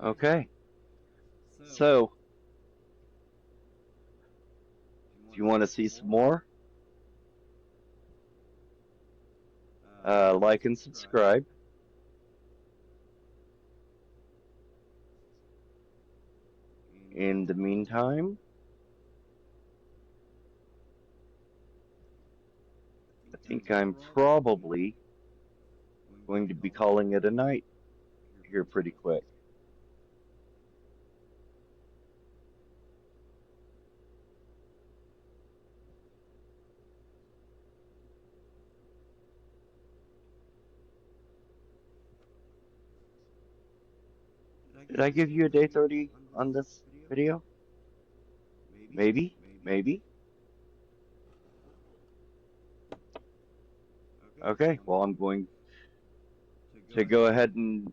Okay. So, if you want to see some more, like and subscribe. In the meantime, I think I'm probably going to be calling it a night here pretty quick. Did I give you a day 30 on this video? Maybe, maybe. Okay, well, I'm going to go ahead and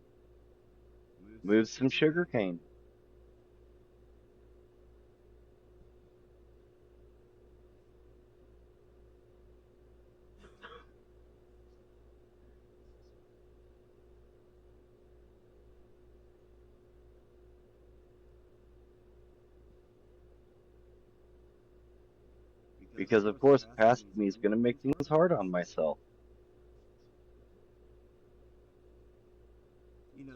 move some sugar cane. because of course past me is going to make things hard on myself.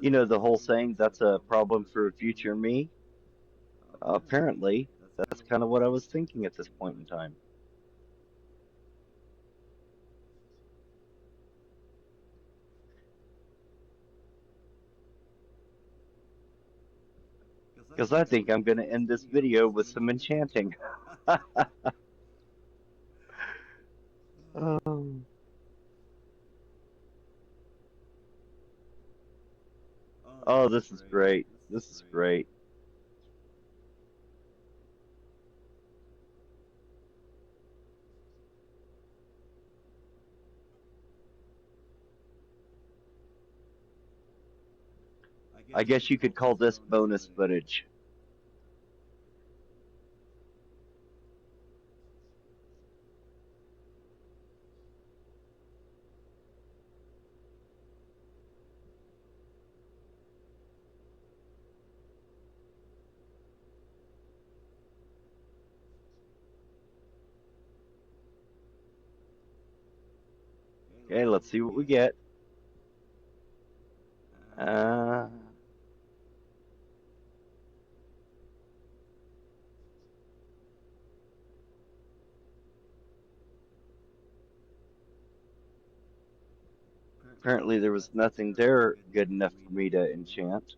You know the whole saying, that's a problem for future me? Apparently, that's kind of what I was thinking at this point in time. Because I think I'm going to end this video with some enchanting. Oh, oh, this is great. This is great. I guess you could call this bonus footage. Okay, let's see what we get. Uh, Apparently there was nothing there good enough for me to enchant.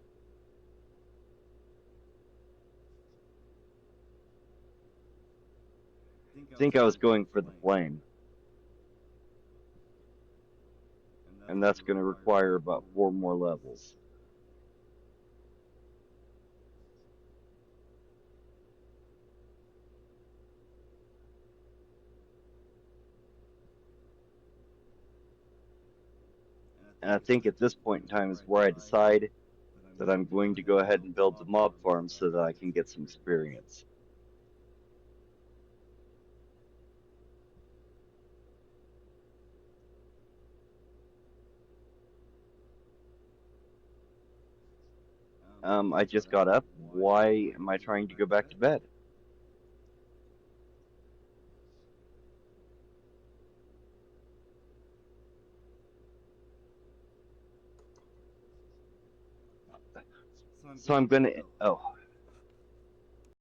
I think I was going for the flame, and that's going to require about 4 more levels. And I think at this point in time is where I decide that I'm going to go ahead and build the mob farm so that I can get some experience. I just got up. Why am I trying to go back to bed? So I'm gonna, oh,